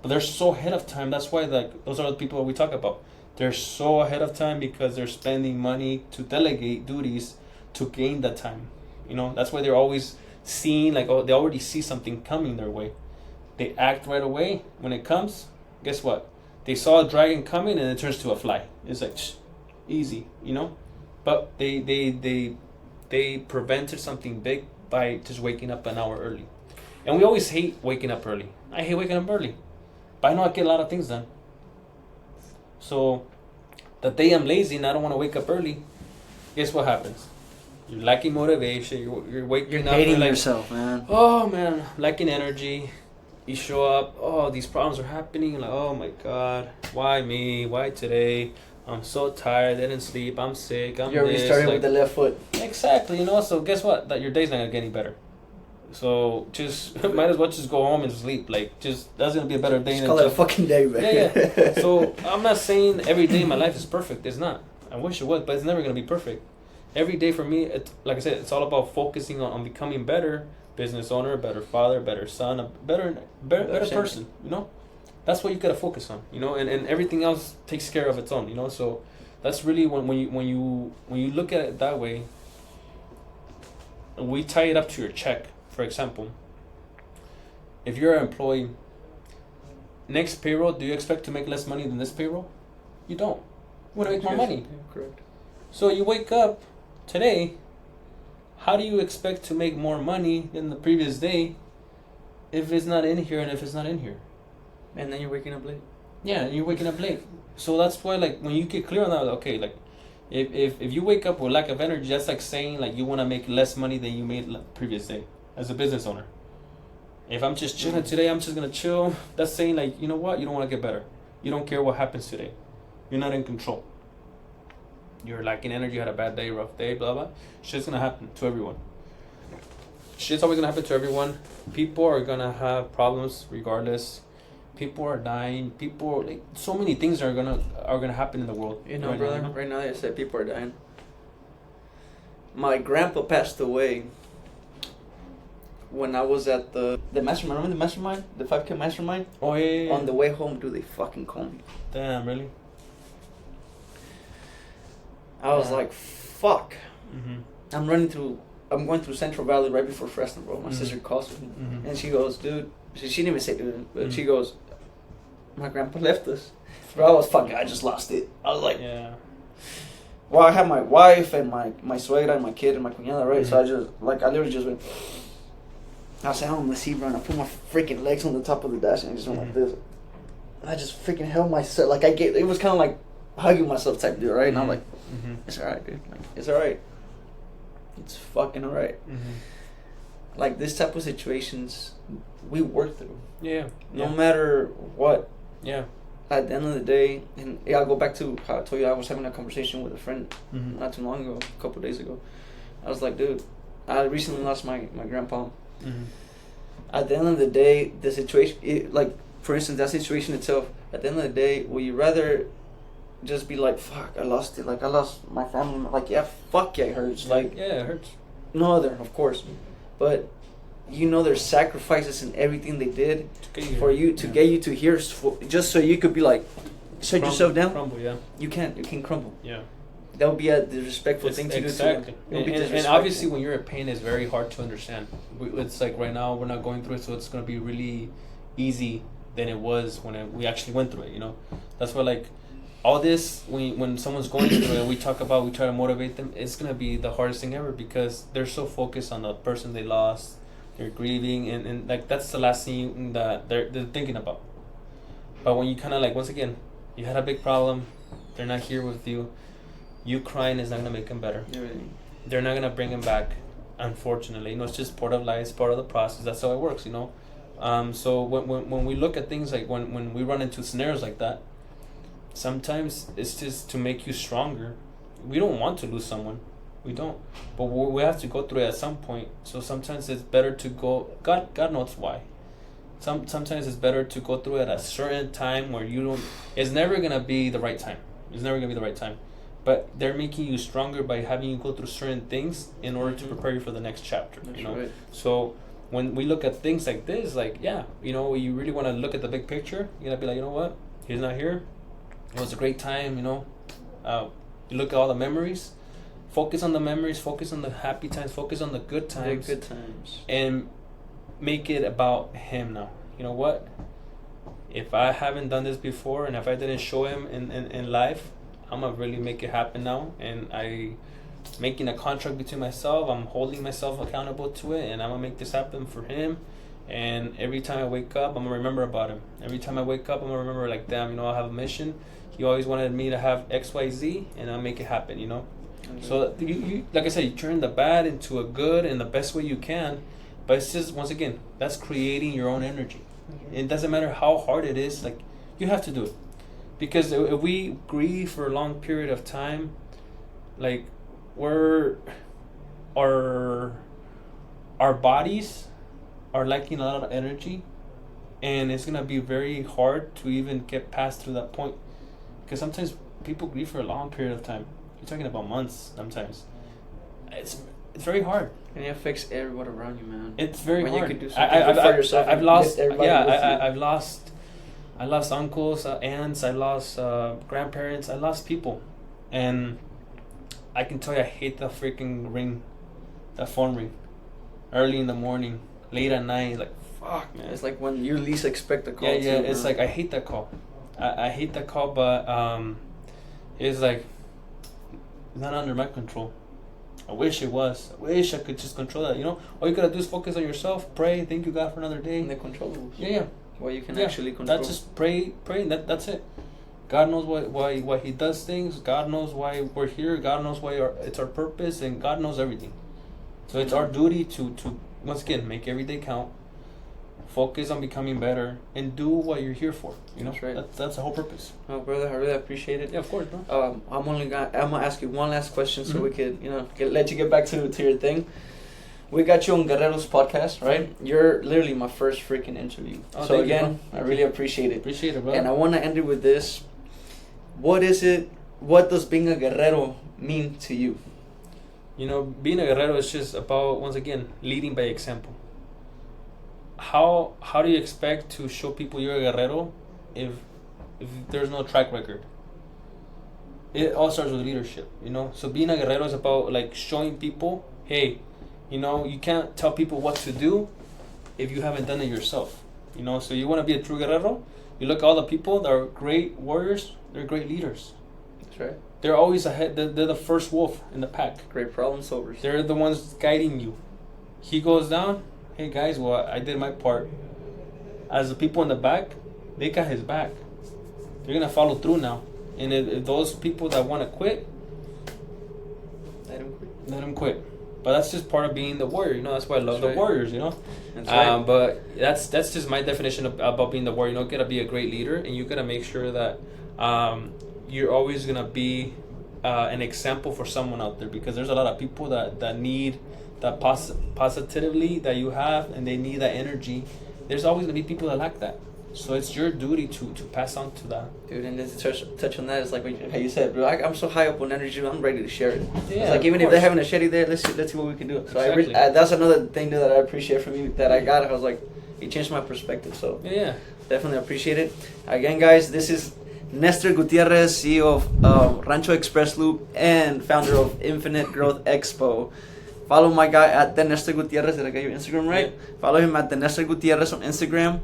But they're so ahead of time. That's why those are the people we talk about. They're so ahead of time because they're spending money to delegate duties to gain that time. You know, that's why they're always seeing, like, oh, they already see something coming their way. They act right away. When it comes, guess what? They saw a dragon coming and it turns to a fly. It's like, easy, you know? But they prevented something big by just waking up an hour early. And we always hate waking up early. I hate waking up early. But I know I get a lot of things done. So the day I'm lazy and I don't want to wake up early, guess what happens? You're lacking motivation. You're waking up. You're hating yourself, man. Oh man, lacking energy. You show up. Oh, these problems are happening. Like, oh my God, why me? Why today? I'm so tired. I didn't sleep. I'm sick. You're restarting with the left foot. Exactly. You know. So guess what? That your day's not gonna get any better. So just might as well just go home and sleep. Like, just that's gonna be a better day. Just call it a fucking day, man. Yeah. So I'm not saying every day in my life is perfect. It's not. I wish it was, but it's never gonna be perfect. Every day for me, like I said, it's all about focusing on becoming better business owner, better father, better son, a better person. You know, that's what you gotta focus on. You know, and everything else takes care of its own. You know, so that's really when you look at it that way. We tie it up to your check. For example, if you're an employee, next payroll, do you expect to make less money than this payroll? You don't. You want to make more money. Yeah, correct. So you wake up today, how do you expect to make more money than the previous day if it's not in here and if it's not in here? And then you're waking up late. Yeah, and you're waking up late. So that's why, like, when you get clear on that, okay, like, if you wake up with lack of energy, that's like saying, like, you want to make less money than you made the previous day as a business owner. If I'm just chilling today, I'm just going to chill. That's saying, like, you know what? You don't want to get better. You don't care what happens today. You're not in control. You're lacking energy, you had a bad day, rough day, blah, blah. Shit's going to happen to everyone. Shit's always going to happen to everyone. People are going to have problems regardless. People are dying. People, like, so many things are gonna happen in the world. You know, brother, right now they said people are dying. My grandpa passed away when I was at the mastermind. Remember the mastermind? The 5K mastermind? Oh, yeah. On the way home, dude, they fucking called me. Damn, really? I was like, fuck. Mm-hmm. I'm going through Central Valley right before Fresno, bro. My sister calls me. Mm-hmm. And she goes, dude, she didn't even say dude, but she goes, my grandpa left us. Bro, I just lost it. I was like, yeah. Well, I have my wife and my suegra and my kid and my cuñada, right? Mm-hmm. So I literally just went, I said, I'm gonna see, bro, and I put my freaking legs on the top of the dash and I just went like this. And I just freaking held myself, like it was kind of like hugging myself type deal, right? And I'm like, it's alright, dude. Like, it's alright. It's fucking alright. Mm-hmm. Like, this type of situations, we work through. Yeah. No matter what. Yeah. At the end of the day, and I'll go back to how I told you I was having a conversation with a friend not too long ago, a couple of days ago. I was like, dude, I recently lost my grandpa. Mm-hmm. At the end of the day, the situation, like, for instance, that situation itself, at the end of the day, will you rather just be like, fuck, I lost it, like, I lost my family, like, yeah, fuck yeah, it hurts, like, yeah, it hurts. No other, of course, but you know there's sacrifices and everything they did for you to get you to here, just so you could be like, shut yourself down. Crumble, yeah. You can't crumble. Yeah. That would be a disrespectful thing to exactly. do to them. And obviously, when you're in pain, it's very hard to understand. It's like right now we're not going through it, so it's gonna be really easy than it was when we actually went through it. You know, that's why, like, all this, when someone's going through it and we try to motivate them, it's gonna be the hardest thing ever because they're so focused on the person they lost. They're grieving, and like, that's the last thing that they're thinking about. But when you kind of, like, once again, you had a big problem, they're not here with you, you crying is not going to make them better. They're not going to bring them back, unfortunately. You know, it's just part of life, it's part of the process. That's how it works, you know. So when we look at things like when we run into scenarios like that, sometimes it's just to make you stronger. We don't want to lose someone. We don't, but we have to go through it at some point. So sometimes it's better to go. God knows why. Sometimes it's better to go through it at a certain time where you don't. It's never gonna be the right time. It's never gonna be the right time. but they're making you stronger by having you go through certain things in order to prepare you for the next chapter. That's you know, right. so when we look at things like this, like, yeah, you know, you really want to look at the big picture. You're gonna be like, you know what, he's not here. It was a great time. You know, you look at all the memories. Focus on the memories. Focus on the happy times. Focus on the good times. The good times. And make it about him now. You know what? If I haven't done this before, and if I didn't show him in life, I'm gonna really make it happen now. And I making a contract between myself. I'm holding myself accountable to it, and I'm gonna make this happen for him. And every time I wake up, I'm gonna remember about him. Every time I wake up, I'm gonna remember, like, damn, you know, I have a mission. He always wanted me to have XYZ, and I'll make it happen. You know. Mm-hmm. So you like I said, you turn the bad into a good in the best way you can. But it's just, once again, that's creating your own energy. Mm-hmm. It doesn't matter how hard it is, like, you have to do it. Because if we grieve for a long period of time, like, our bodies are lacking a lot of energy, and it's gonna be very hard to even get past through that point. Because sometimes people grieve for a long period of time. You're talking about months sometimes. It's very hard. And it affects everyone around you, man. It's very hard. You could do something for yourself. I've lost. Yeah, I lost uncles, aunts. I lost grandparents. I lost people, and I can tell you, I hate the freaking ring, that phone ring, early in the morning, late at night. Like, fuck, man. It's like when you least expect the call. Yeah. It's like, I hate that call. I hate that call, but it's like not under my control. I wish it was. I wish I could just control that. You know, all you gotta do is focus on yourself, pray, thank you God for another day. And the controllables. Yeah. What you can actually control. That's just pray. That's it. God knows why He does things. God knows why we're here. God knows why it's our purpose, and God knows everything. So it's our duty to once again make every day count. Focus on becoming better and do what you're here for. You know, that's right. That's the whole purpose. Oh, brother, I really appreciate it. Yeah, of course, bro. I'm gonna ask you one last question, so we could, you know, let you get back to your thing. We got you on Guerrero's podcast, right? You're literally my first freaking interview. Oh, so again, I really appreciate it. Appreciate it, bro. And I want to end it with this. What is it? What does being a guerrero mean to you? You know, being a guerrero is just about, once again, leading by example. How do you expect to show people you're a guerrero if there's no track record? It all starts with leadership, you know. So being a guerrero is about, like, showing people, hey, you know, you can't tell people what to do if you haven't done it yourself. You know, so you want to be a true guerrero, you look at all the people that are great warriors, they're great leaders. That's right. They're always ahead. They're the first wolf in the pack. Great problem solvers. They're the ones guiding you. He goes down, hey guys, well, I did my part. As the people in the back, they got his back. They're going to follow through now. And if those people that want to quit, let them quit. But that's just part of being the warrior, you know. That's why I love the warriors, you know. That's right. But that's just my definition about being the warrior. You know, you gotta be a great leader, and you gotta make sure that you're always gonna be an example for someone out there, because there's a lot of people that need that positively that you have, and they need that energy. There's always gonna be people that lack that. So it's your duty to pass on to that. Dude, and to touch on that, it's like how you said, bro, I'm so high up on energy, I'm ready to share it. Yeah, it's like, even if they're having a shitty day, let's see what we can do. So exactly. That's another thing that I appreciate from you that I got. I was like, it changed my perspective. So yeah, definitely appreciate it. Again, guys, this is Nestor Gutierrez, CEO of Rancho Express Lube and founder of Infinite Growth Expo. Follow my guy at the Nestor Gutierrez. Did I get your Instagram right? Yeah. Follow him at the Nestor Gutierrez on Instagram.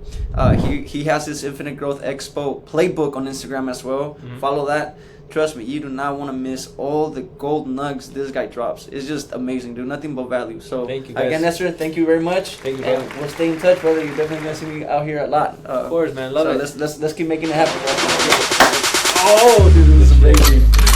He has his Infinite Growth Expo playbook on Instagram as well. Mm-hmm. Follow that. Trust me, you do not want to miss all the gold nugs this guy drops. It's just amazing, dude. Nothing but value. So thank you, guys. Again, Nestor, thank you very much. Thank you, brother. And we'll stay in touch, brother. You're definitely gonna see me out here a lot. Of course, man. Love it. Let's keep making it happen. Oh, dude, this is amazing.